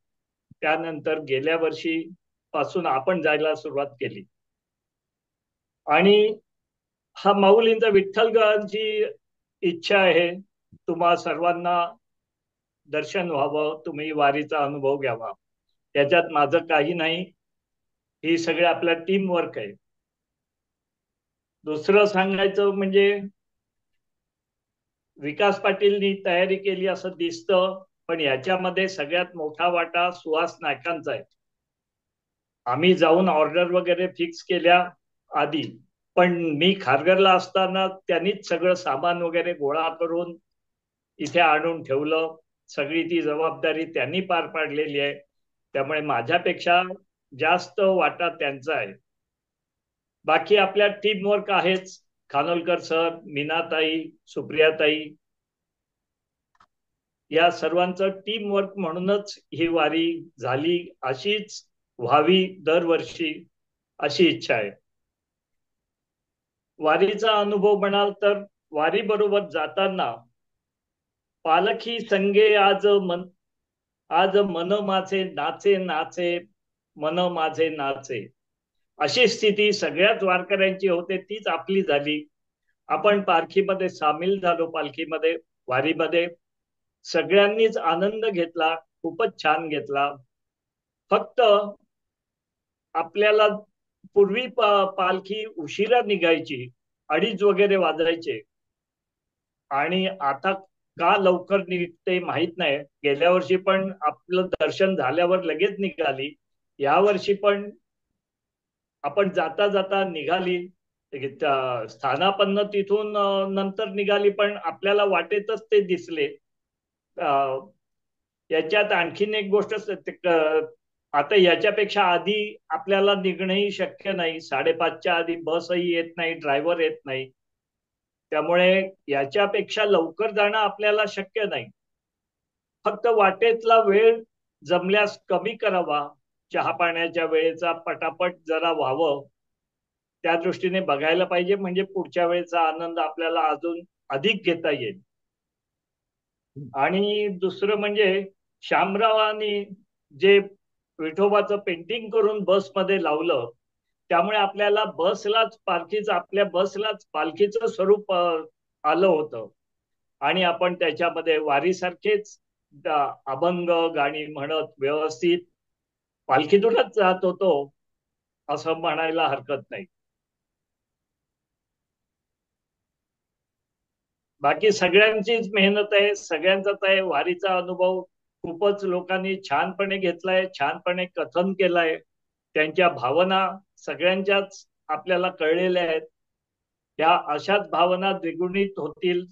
त्यानंतर गेल्या वर्षी पासून आपण जायला सुरुवात केली. आणि हा माऊलींचा विठ्ठलगणांची इच्छा आहे तुम्हा सर्वांना दर्शन व्हावं, तुम्ही वारीचा अनुभव घ्यावा. त्याच्यात माझं काही नाही, ही सगळे आपल्या टीम वर्क आहे. दुसरं सांगायचं म्हणजे विकास पाटीलनी तयारी केली असं दिसतं, पण याच्यामध्ये सगळ्यात मोठा वाटा सुहास नायकांचा आहे. आम्ही जाऊन ऑर्डर वगैरे फिक्स केल्या आधी, पण मी खारघरला असताना त्यांनीच सगळं सामान वगैरे गोळा करून इथे आणून ठेवलं. सगळी ती जबाबदारी त्यांनी पार पाडलेली आहे. त्यामुळे माझ्यापेक्षा जास्त वाटा त्यांचा आहे. बाकी आपल्या टीम वर्क आहेच. खानोलकर सर, मीनाताई, सुप्रियाताई, या सर्वांचं टीम वर्क म्हणूनच ही वारी झाली. अशीच व्हावी दरवर्षी अशी इच्छा आहे. वारीचा अनुभव म्हणाल तर वारी बरोबर जाताना पालखी संगे आज मन माझे नाचे नाचे, मन माझे नाचे, अशी स्थिती सगळ्याच वारकऱ्यांची होते. तीच आपली झाली. आपण पालखीमध्ये सामील झालो. पालखीमध्ये, वारीमध्ये सगळ्यांनीच आनंद घेतला. खूपच छान घेतला. फक्त आपल्याला पूर्वी पालखी उशिरा निघायची, 2:30 वगैरे वाजायचे, आणि आता का लवकर निघते माहित नाही. गेल्या वर्षी पण आपलं दर्शन झाल्यावर लगेच निघाली. या वर्षी पण आपण जाता जाता निघाली. स्थानापन्न तिथून नंतर निघाली, पण आपल्याला वाटेतच ते दिसले. याच्यात आणखीन एक गोष्ट, आता याच्यापेक्षा आधी आपल्याला निघणंही शक्य नाही. 5:30च्या आधी बसही येत नाही, ड्रायव्हर येत नाही. त्यामुळे याच्यापेक्षा लवकर जाणं आपल्याला शक्य नाही. फक्त वाटेतला वेळ जमल्यास कमी करावा. चहा पाण्याच्या वेळेचा पटापट जरा व्हावं, त्या दृष्टीने बघायला पाहिजे. म्हणजे पुढच्या वेळेचा आनंद आपल्याला अजून अधिक घेता येईल. आणि दुसरं म्हणजे शामरावांनी जे विठोबाचं पेंटिंग करून बसमध्ये लावलं, त्यामुळे आपल्याला आपल्या बसलाच पालखीचं स्वरूप आलं होतं. आणि आपण त्याच्यामध्ये वारीसारखेच अभंग गाणी म्हणत व्यवस्थित पालखीतूनच जात होतो, असं म्हणायला हरकत नाही. बाकी सगळ्यांचीच मेहनत आहे, सगळ्यांचाच आहे. वारीचा अनुभव खूपच लोकांनी छानपणे घेतलाय, छानपणे कथन केलंय. त्यांच्या भावना सगळ्यांच्याच आपल्याला कळलेल्या आहेत. त्या अशाच भावना द्विगुणित होतील.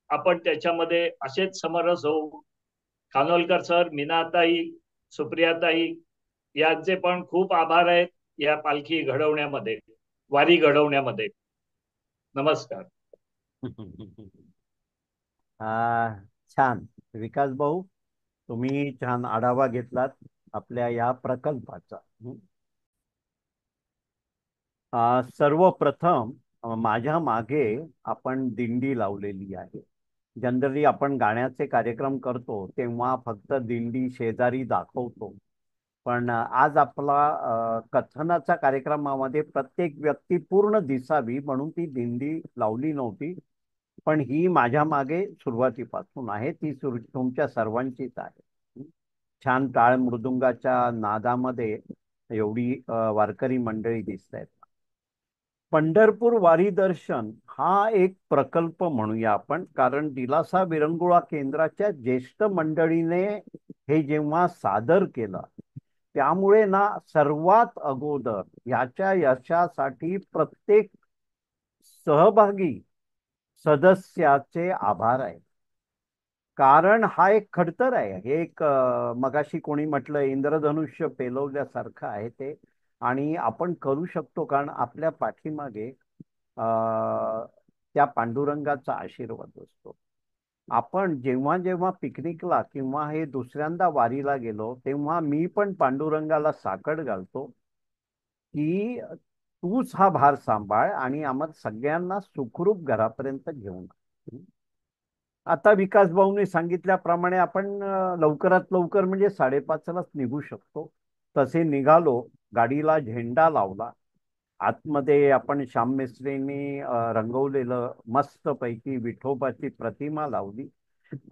आपण त्याच्यामध्ये असेच समरस होऊ. खानोलकर सर, मीनाताई, सुप्रियाताई, यांचे पण खूप आभार आहेत या पालखी घडवण्यामध्ये, वारी घडवण्यामध्ये. नमस्कार. छान विकास भाऊ, तुम्ही छान आढावा घेतलात आपल्या या प्रकल्पाचा. सर्वप्रथम माझ्या मागे आपण दिंडी लावलेली आहे. जनरली आपण गाण्याचे कार्यक्रम करतो तेव्हा फक्त दिंडी शेजारी दाखवतो, पण आज आपला कथनाच्या कार्यक्रमामध्ये प्रत्येक व्यक्ती पूर्ण दिसावी म्हणून ती दिंडी लावली नव्हती, पण ही माझ्या मागे सुरुवातीपासून आहे. ती तुमच्या सर्वांचीच आहे. छान टाळ मृदुंगाच्या नादामध्ये एवढी वारकरी मंडळी दिसत आहेत. पंढरपूर वारी दर्शन हा एक प्रकल्प म्हणूया आपण, कारण दिलासा विरंगुळा केंद्राच्या ज्येष्ठ मंडळीने हे जेव्हा सादर केलं त्यामुळे ना सर्वात अगोदर याच्या यशासाठी प्रत्येक सहभागी सदस्याचे आभार आहे. कारण हा एक खडतर आहे, हे एक मगाशी कोणी म्हटलं इंद्रधनुष्य पेलवल्यासारखं आहे ते, आणि आपण करू शकतो कारण आपल्या पाठीमागे त्या पांडुरंगाचा आशीर्वाद असतो. आपण जेव्हा जेव्हा पिकनिकला किंवा हे दुसऱ्यांदा वारीला गेलो तेव्हा मी पण पांडुरंगाला साकड घालतो की तूच हा भार सांभाळ आणि आम्हाला सगळ्यांना सुखरूप घरापर्यंत घेऊन. आता विकास भाऊने सांगितल्याप्रमाणे आपण लवकरात लवकर म्हणजे 5:30लाच निघू शकतो. तसे निघालो, गाडीला झेंडा लावला, आतमध्ये आपण श्याम मिस्त्रींनी रंगवलेलं मस्त पैकी विठोबाची प्रतिमा लावली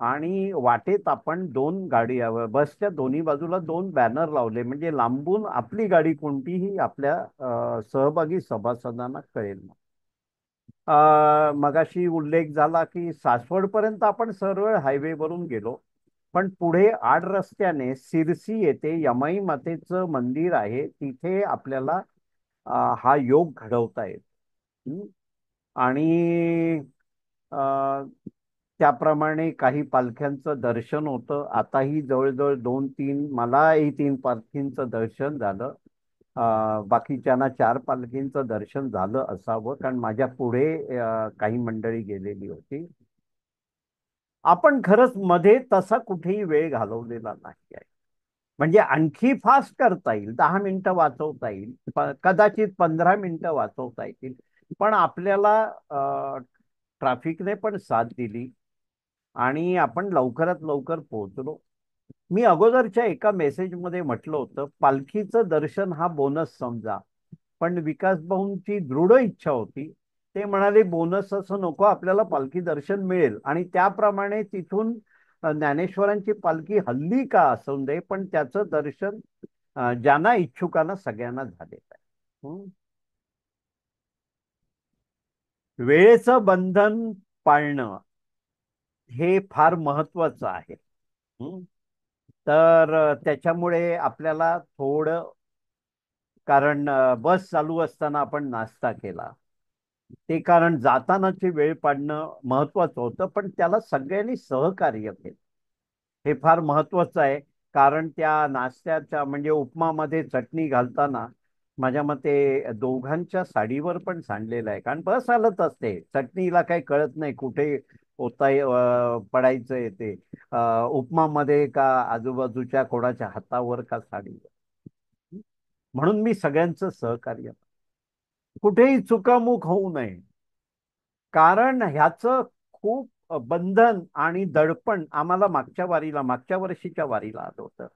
आणि वाटेत आपण 2 गाडी बसच्या दोन्ही बाजूला 2 बॅनर लावले, म्हणजे लांबून आपली गाडी कोणतीही आपल्या सहभागी सभासदांना कळेल. मगाशी उल्लेख झाला की सासवड पर्यंत आपण सरळ हायवेवरून गेलो, पण पुढे आड रस्त्याने सिरसी येथे यमाई मातेचं मंदिर आहे, तिथे आपल्याला हा योग घडवता येतो. आणि त्याप्रमाणे काही पालख्यांचं दर्शन होतं. आताही जवळजवळ 2-3 मलाही 3 पालखींचं दर्शन झालं. बाकीच्यांना 4 पालखींचं दर्शन झालं असावं, कारण माझ्या पुढे काही मंडळी गेलेली होती. आपण खरंच मध्ये तसा कुठेही वेळ घालवलेला नाही आहे. म्हणजे आणखी फास्ट करता येईल, 10 मिनिटं वाचवता येईल, कदाचित 15 मिनिटं वाचवता येतील, पण आपल्याला ट्रॅफिकने पण साथ दिली आणि आपण लवकरात लवकर पोहोचलो. मी अगोदरच्या एका मेसेजमध्ये म्हटलं होतं पालखीचं दर्शन हा बोनस समजा, पण विकास भाऊंची दृढ इच्छा होती, ते म्हणाले बोनस असं नको, आपल्याला पालखी दर्शन मिळेल. आणि त्याप्रमाणे तिथून ज्ञानेश्वरांची पालखी हल्ली का असून दे पण त्याचं दर्शन ज्यांना इच्छुकांना सगळ्यांना झालेलं आहे. वेळेचं बंधन पाळणं हे फार महत्वाचं आहे. तर त्याच्यामुळे आपल्याला थोडं, कारण बस चालू असताना आपण नाश्ता केला, ते कारण जातानाची वेळ पाडणं महत्वाचं होतं, पण त्याला सगळ्यांनी सहकार्य केलं हे फार महत्वाचं आहे. कारण त्या नाश्त्याच्या म्हणजे उपमामध्ये चटणी घालताना माझ्या मते दोघांच्या साडीवर पण सांडलेलं आहे, कारण बस चालत असते, चटणीला काही कळत नाही कुठे पडायचं येते, उपमामध्ये का आजूबाजूच्या कोणाच्या हातावर का साडीवर. म्हणून मी सगळ्यांचं सहकार्य, कुठेही चुकामुक होऊ नये, कारण ह्याचं खूप बंधन आणि दडपण आम्हाला मागच्या वर्षीच्या वारीला आलं होतं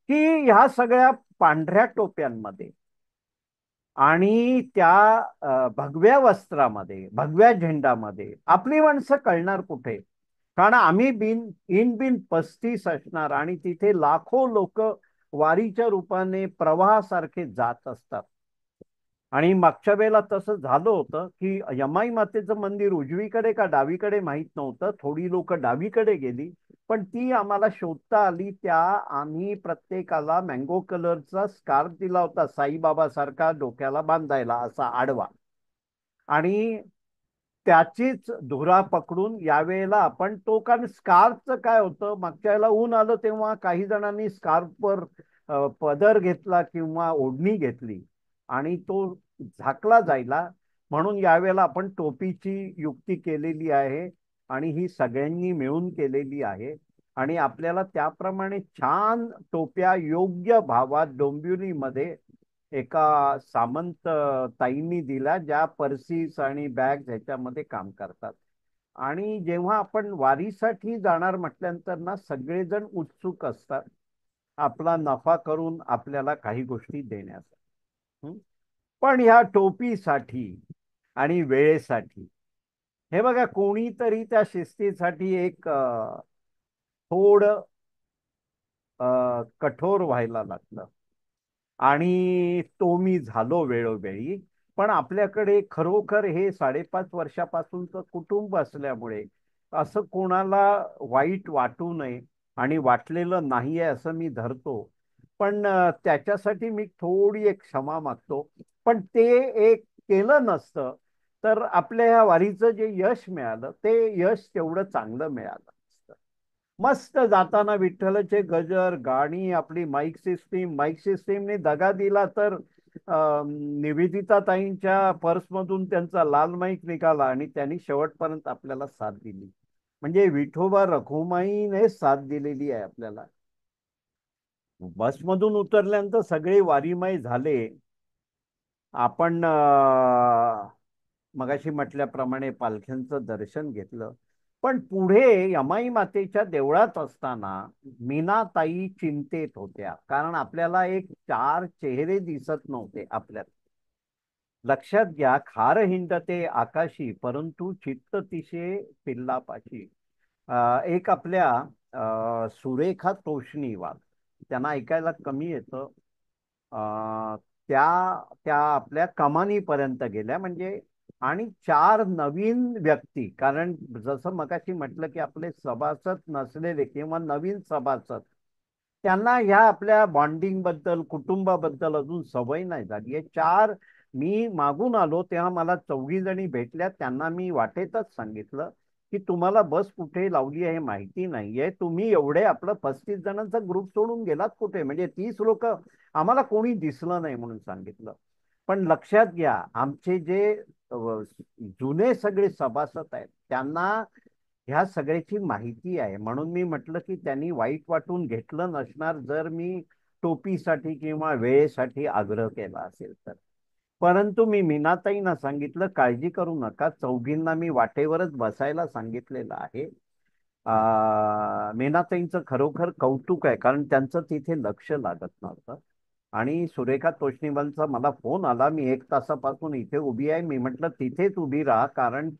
की ह्या सगळ्या पांढऱ्या टोप्यांमध्ये आणि त्या भगव्या वस्त्रामध्ये, भगव्या झेंडामध्ये आपली माणसं कळणार कुठे, कारण आम्ही बिन 35 असणार आणि तिथे लाखो लोक वारीच्या रूपाने प्रवाहासारखे जात असतात. आणि मागच्या वेळेला तसं झालं होतं की यमाई मातेचं मंदिर उजवीकडे का डावीकडे माहीत नव्हतं, थोडी लोक डावीकडे गेली, पण ती आम्हाला शोधता आली. त्या आम्ही प्रत्येकाला मँगो कलरचा स्कार्फ दिला होता, साईबाबा सारखा डोक्याला बांधायला असा आडवा, आणि त्याचीच धुरा पकडून यावेळेला आपण तो, कारण स्कार्फचं काय होतं, मागच्या वेळेला ऊन आलं तेव्हा काही जणांनी स्कार्फवर पदर घेतला किंवा ओढणी घेतली आणि तो झाकला जायला, म्हणून यावेळेला आपण टोपीची युक्ती केलेली आहे आणि ही सगळ्यांनी मिळून केलेली आहे. आणि आपल्याला त्याप्रमाणे छान टोप्या योग्य भावात डोंबिवलीमध्ये एका सामंत ताईंनी दिला, ज्या पर्सीस आणि बॅग ह्याच्यामध्ये काम करतात. आणि जेव्हा आपण वारीसाठी जाणार म्हटल्यानंतर ना सगळेजण उत्सुक असतात आपला नफा करून आपल्याला काही गोष्टी देण्याचा. पण ह्या टोपीसाठी आणि वेळेसाठी हे बघा, कोणीतरी त्या शिस्तीसाठी एक थोडं कठोर व्हायला लागलं आणि तो मी झालो वेळोवेळी. पण आपल्याकडे खरोखर हे 5.5 वर्षापासूनचं कुटुंब असल्यामुळे असं कोणाला वाईट वाटू नये, आणि वाटलेलं नाहीये असं मी धरतो. पण त्याच्यासाठी मी थोडी एक क्षमा मागतो. पण ते एक केलं नसतं तर आपल्या ह्या वारीचं जे यश मिळालं ते यश तेवढं चांगलं मिळालं असतं. मस्त जाताना विठ्ठलाचे गजर, गाणी, आपली माईक सिस्टीमने दगा दिला तर निवेदिता ताईंच्या पर्समधून त्यांचा लाल माईक निघाला आणि त्यांनी शेवटपर्यंत आपल्याला साथ दिली. म्हणजे विठोबा रखुमाईने साथ दिलेली आहे आपल्याला. बसमधून उतरल्यानंतर सगळे वारीमय झाले. आपण मगाशी म्हटल्याप्रमाणे पालख्यांचं दर्शन घेतलं. पण पुढे यमाई मातेच्या देवळात असताना मीनाताई चिंतेत होत्या, कारण आपल्याला एक 4 चेहरे दिसत नव्हते आपल्यात. लक्षात घ्या, खार हिंडते आकाशी परंतु चित्त तिशे पिल्लापाशी. एक आपल्या सुरेखा तोषणीवाल, त्यांना ऐकायला कमी येतं, त्या त्या आपल्या कमानीपर्यंत गेल्या. म्हणजे आणि 4 नवीन व्यक्ती, कारण जसं मगाशी म्हटलं की आपले सभासद नसलेले किंवा नवीन सभासद, त्यांना ह्या आपल्या बॉन्डिंग बद्दल, कुटुंबाबद्दल अजून सवय नाही झाली आहे. 4 मी मागून आलो तेव्हा मला 4 जणी भेटल्या. त्यांना मी वाटेतच सांगितलं की तुम्हाला बस कुठे लावली आहे माहिती नाहीये, तुम्ही एवढे आपलं 35 जणांचा ग्रुप सोडून गेलात कुठे, म्हणजे 30 लोक आम्हाला कोणी दिसलं नाही म्हणून सांगितलं. पण लक्षात घ्या, आमचे जे जुने सगळे सभासद आहेत त्यांना ह्या सगळ्याची माहिती आहे. म्हणून मी म्हटलं की त्यांनी वाईट वाटून घेतलं नसणार जर मी टोपीसाठी किंवा वेळेसाठी आग्रह केला असेल तर. परंतु मी मीनाताईंना सांगितलं काळजी करू नका, 4घींना मी वाटेवरच बसायला सांगितलेलं आहे. मीनाताईंचं खरोखर कौतुक आहे, कारण त्यांचं तिथे लक्ष लागत नव्हतं. आणि सुरेखा तोषणीवालचा मला फोन आला, मी 1 तासापासून इथे उभी आहे. मी म्हटलं तिथेच उभी राहा, कारण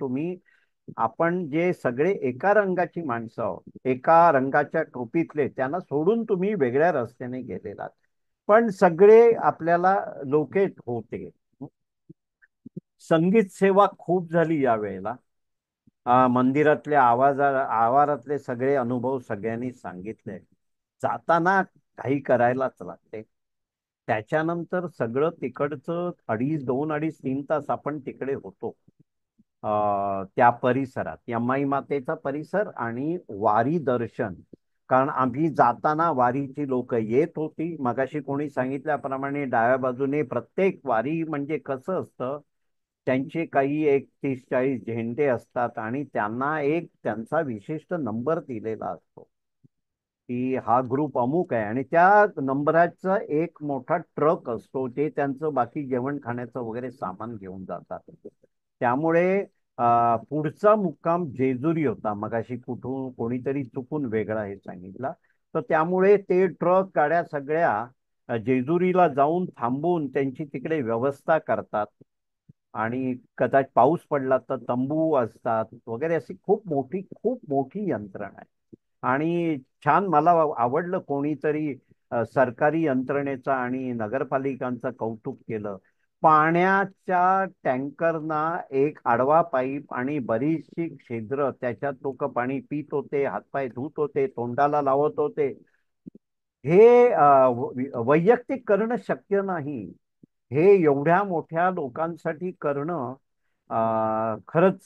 आपण जे सगळे एका रंगाची माणसं आहोत, एका रंगाच्या टोपीतले, त्यांना सोडून तुम्ही वेगळ्या रस्त्याने गेलेलात. पण सगळे आपल्याला लोकेट होते. संगीत सेवा खूप झाली यावेळेला. मंदिरातल्या आवारातले सगळे अनुभव सगळ्यांनी सांगितले. जाताना काही करायलाच लागते. त्याच्यानंतर सगळं तिकडचं 2.5-3 तास आपण तिकडे होतो त्या परिसरात, यमाई मातेचा परिसर आणि वारी दर्शन. कारण आम्ही जाताना वारीची लोक येत होती. मगाशी कोणी सांगितल्याप्रमाणे डाव्या बाजूने प्रत्येक वारी म्हणजे कसं असतं, त्यांचे काही 30-40 झेंडे असतात आणि त्यांना एक त्यांचा विशिष्ट नंबर दिलेला असतो की हा ग्रुप अमुक आहे, आणि त्या नंबराचा एक मोठा ट्रक असतो, ते त्यांचं बाकी जेवण खाण्याचं वगैरे सामान घेऊन जातात. त्यामुळे पुढचा मुक्काम जेजुरी होता. मगाशी कुठून कोणीतरी चुकून वेगळा हे सांगितला, तर त्यामुळे ते ट्रक गाड्या सगळ्या जेजुरीला जाऊन थांबून त्यांची तिकडे व्यवस्था करतात. आणि कदाचित पाऊस पडला तर तंबू असतात वगैरे, अशी खूप मोठी यंत्रणा आहे. आणि छान मला आवडलं, कोणीतरी सरकारी यंत्रणेचा आणि नगरपालिकांचं कौतुक केलं. पाण्याच्या टँकरना एक आडवा पाईप आणि बरीचशी छिद्र, त्याच्यात लोक पाणी पित होते, हातपाय धुत होते, तोंडाला लावत होते. हे वैयक्तिक करणं शक्य नाही. हे एवढ्या मोठ्या लोकांसाठी करणं खरंच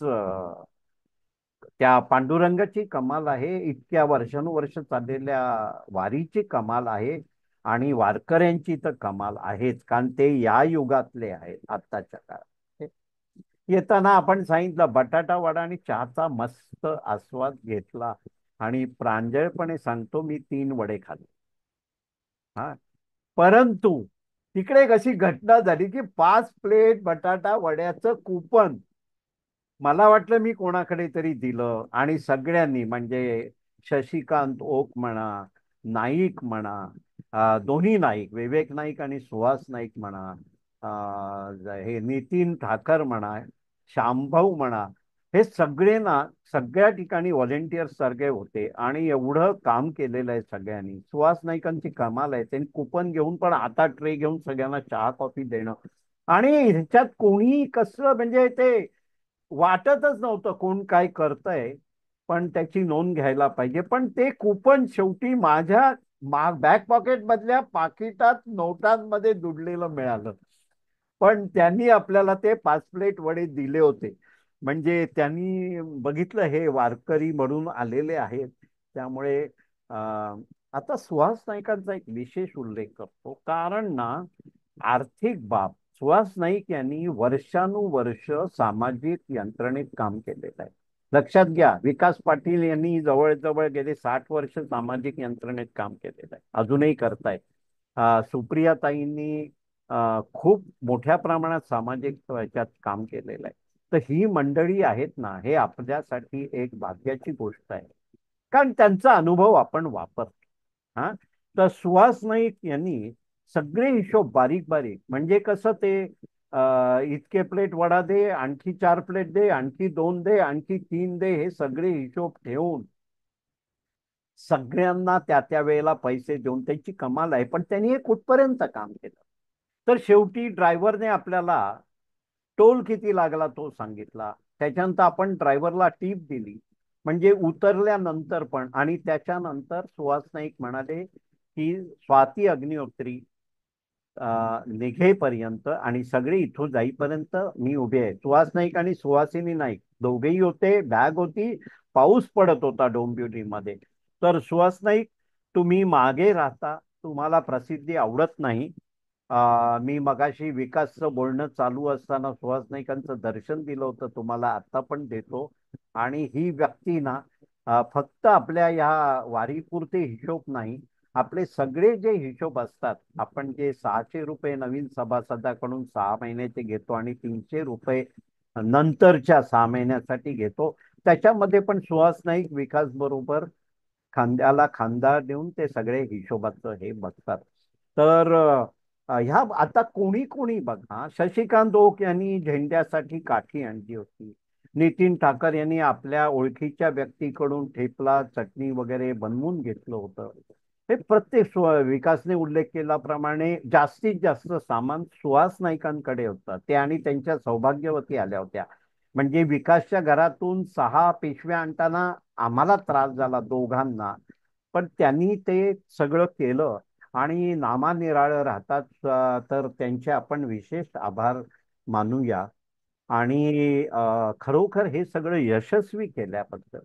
त्या पांडुरंगाची कमाल आहे. इतक्या वर्षानुवर्ष चाललेल्या वारीची कमाल आहे. आणि वारकऱ्यांची तर कमाल आहेच, कारण ते या युगातले आहेत आत्ताच्या काळात. येताना आपण सांगितलं बटाटा वडा आणि चहाचा मस्त आस्वाद घेतला आणि प्रांजळपणे सांगतो मी 3 वडे खाल्ले. हा, परंतु तिकडे कशी घटना झाली की 5 प्लेट बटाटा वड्याचं कुपन मला वाटलं मी कोणाकडे तरी दिलं आणि सगळ्यांनी म्हणजे शशिकांत ओक म्हणा, नाईक म्हणा, दोन्ही नाईक, विवेक नाईक आणि सुहास नाईक म्हणा, हे नितीन ठाकर म्हणा, श्यामभाऊ म्हणा, हे सगळे ना सगळ्या ठिकाणी व्हॉलेंटियर्स सारखे होते आणि एवढं काम केलेलं आहे सगळ्यांनी. सुहास नाईकांची कमाल आहे, त्यांनी कुपन घेऊन पण आता ट्रे घेऊन सगळ्यांना चहा कॉफी देणं आणि ह्याच्यात कोणी कसं म्हणजे ते वाटतच नव्हतं कोण काय करतंय, पण त्याची नोंद घ्यायला पाहिजे. पण ते कुपन शेवटी माझ्या बॅक पॉकेट मधल्या पाकिटात नोटांमध्ये दुडलेलं मिळालं. पण त्यांनी आपल्याला ते 5 प्लेट वडे दिले होते. म्हणजे त्यांनी बघितलं हे वारकरी म्हणून आलेले आहेत. त्यामुळे आता सुहास नाईकांचा एक विशेष उल्लेख करतो, कारण ना आर्थिक बाब सुहास नाईक यांनी वर्षानुवर्ष सामाजिक यंत्रणेत काम केलेलं आहे. लक्षात घ्या, विकास पाटील यांनी जवळजवळ गेले 60 वर्ष सामाजिक यंत्रणेत काम केलेलं आहे, अजूनही करतायत. सुप्रियाताईंनी खूप मोठ्या प्रमाणात सामाजिक याच्यात काम केलेलं आहे. तर ही मंडळी आहेत ना, हे आपल्यासाठी एक भाग्याची गोष्ट आहे, कारण त्यांचा अनुभव आपण वापरतो. हा, तर सुहास नाईक यांनी सगळे हिशोब बारीक बारीक, म्हणजे कसं ते इतके प्लेट वडा दे, आणखी 4 प्लेट दे, आणखी 2 दे, आणखी 3 दे, हे सगळे हिशोब ठेवून सगळ्यांना त्या त्या वेळेला पैसे देऊन त्यांची कमाल आहे. पण त्यांनी हे कुठपर्यंत काम केलं, तर शेवटी ड्रायव्हरने आपल्याला टोल किती लागला तो सांगितला, त्याच्यानंतर आपण ड्रायव्हरला टीप दिली, म्हणजे उतरल्यानंतर पण. आणि त्याच्यानंतर सुहास नाईक म्हणाले की स्वाती अग्निहोत्री निघेपर्यंत आणि सगळे इथून जाईपर्यंत मी उभे आहे. सुहास नाईक आणि सुहासिनी नाईक दोघेही होते, बॅग होती, पाऊस पडत होता डोंबिवलीमध्ये. तर सुहास नाईक तुम्ही मागे राहता, तुम्हाला प्रसिद्धी आवडत नाही. मी मगाशी विकासचं बोलणं चालू असताना सुहास नाईकांचं दर्शन दिलं होतं, तुम्हाला आता पण देतो. आणि ही व्यक्ती ना फक्त आपल्या या वारीपुरते हिशोब नाही, आपले सगळे जे हिशोब असतात, आपण जे 600 रुपये नवीन सभासदाकडून 6 महिन्याचे घेतो आणि 300 रुपये नंतरच्या 6 महिन्यासाठी घेतो, त्याच्यामध्ये पण सुहास नाईक विकास बरोबर खांद्याला खांदा देऊन ते सगळे हिशोबाचं हे बघतात. तर ह्या आता कोणी कोणी बघा, शशिकांत ओक यांनी झेंड्यासाठी काठी आणली होती, नितीन ठाकर यांनी आपल्या ओळखीच्या व्यक्तीकडून ठेपला चटणी वगैरे बनवून घेतलं होतं. हे प्रत्येक विकासने उल्लेख केल्याप्रमाणे जास्तीत जास्त सामान सुहास नाईकांकडे होतं. ते आणि त्यांच्या सौभाग्यवती आल्या होत्या. म्हणजे विकासच्या घरातून 6 पिशव्या आणताना आम्हाला त्रास झाला दोघांना, पण त्यांनी ते सगळं केलं आणि नामानिराळं राहतात. तर त्यांचे आपण विशेष आभार मानूया. आणि खरोखर हे सगळं यशस्वी केल्याबद्दल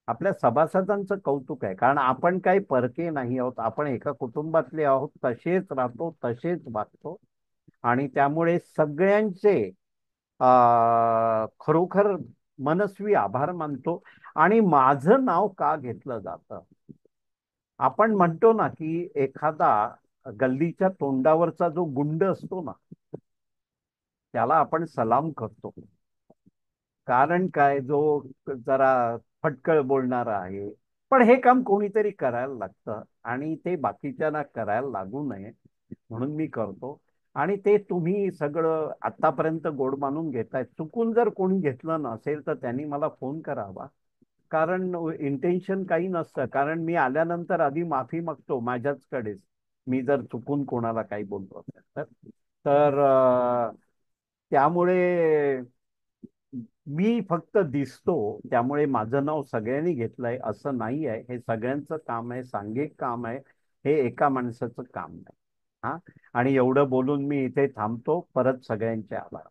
आपल्या सभासदांचं कौतुक आहे, कारण आपण काही परके नाही आहोत, आपण एका कुटुंबातले आहोत, तसेच राहतो, तसेच वागतो. आणि त्यामुळे सगळ्यांचे खरोखर मनस्वी आभार मानतो. आणि माझं नाव का घेतलं जातं, आपण म्हणतो ना की एखादा गल्लीच्या तोंडावरचा जो गुंड असतो ना, त्याला आपण सलाम करतो. कारण काय, जो जरा फटकळ बोलणारा आहे, पण हे काम कोणीतरी करायला लागतं आणि ते बाकीच्यांना करायला लागू नये म्हणून मी करतो. आणि ते तुम्ही सगळं आतापर्यंत गोड मानून घेताय. चुकून जर कोणी घेतलं नसेल तर त्यांनी मला फोन करावा, कारण इंटेन्शन काही नसतं. कारण मी आल्यानंतर आधी माफी मागतो माझ्याचकडेच, मी जर चुकून कोणाला काही बोलतो असेल तर. त्यामुळे मी फक्त दिसतो, त्यामुळे माझं नाव सगळ्यांनी घेतलंय असं नाही आहे. हे सगळ्यांचं काम आहे, सांघिक काम आहे, हे एका माणसाचं काम नाही. हा, आणि एवढं बोलून मी इथे थांबतो. परत सगळ्यांचे आभार.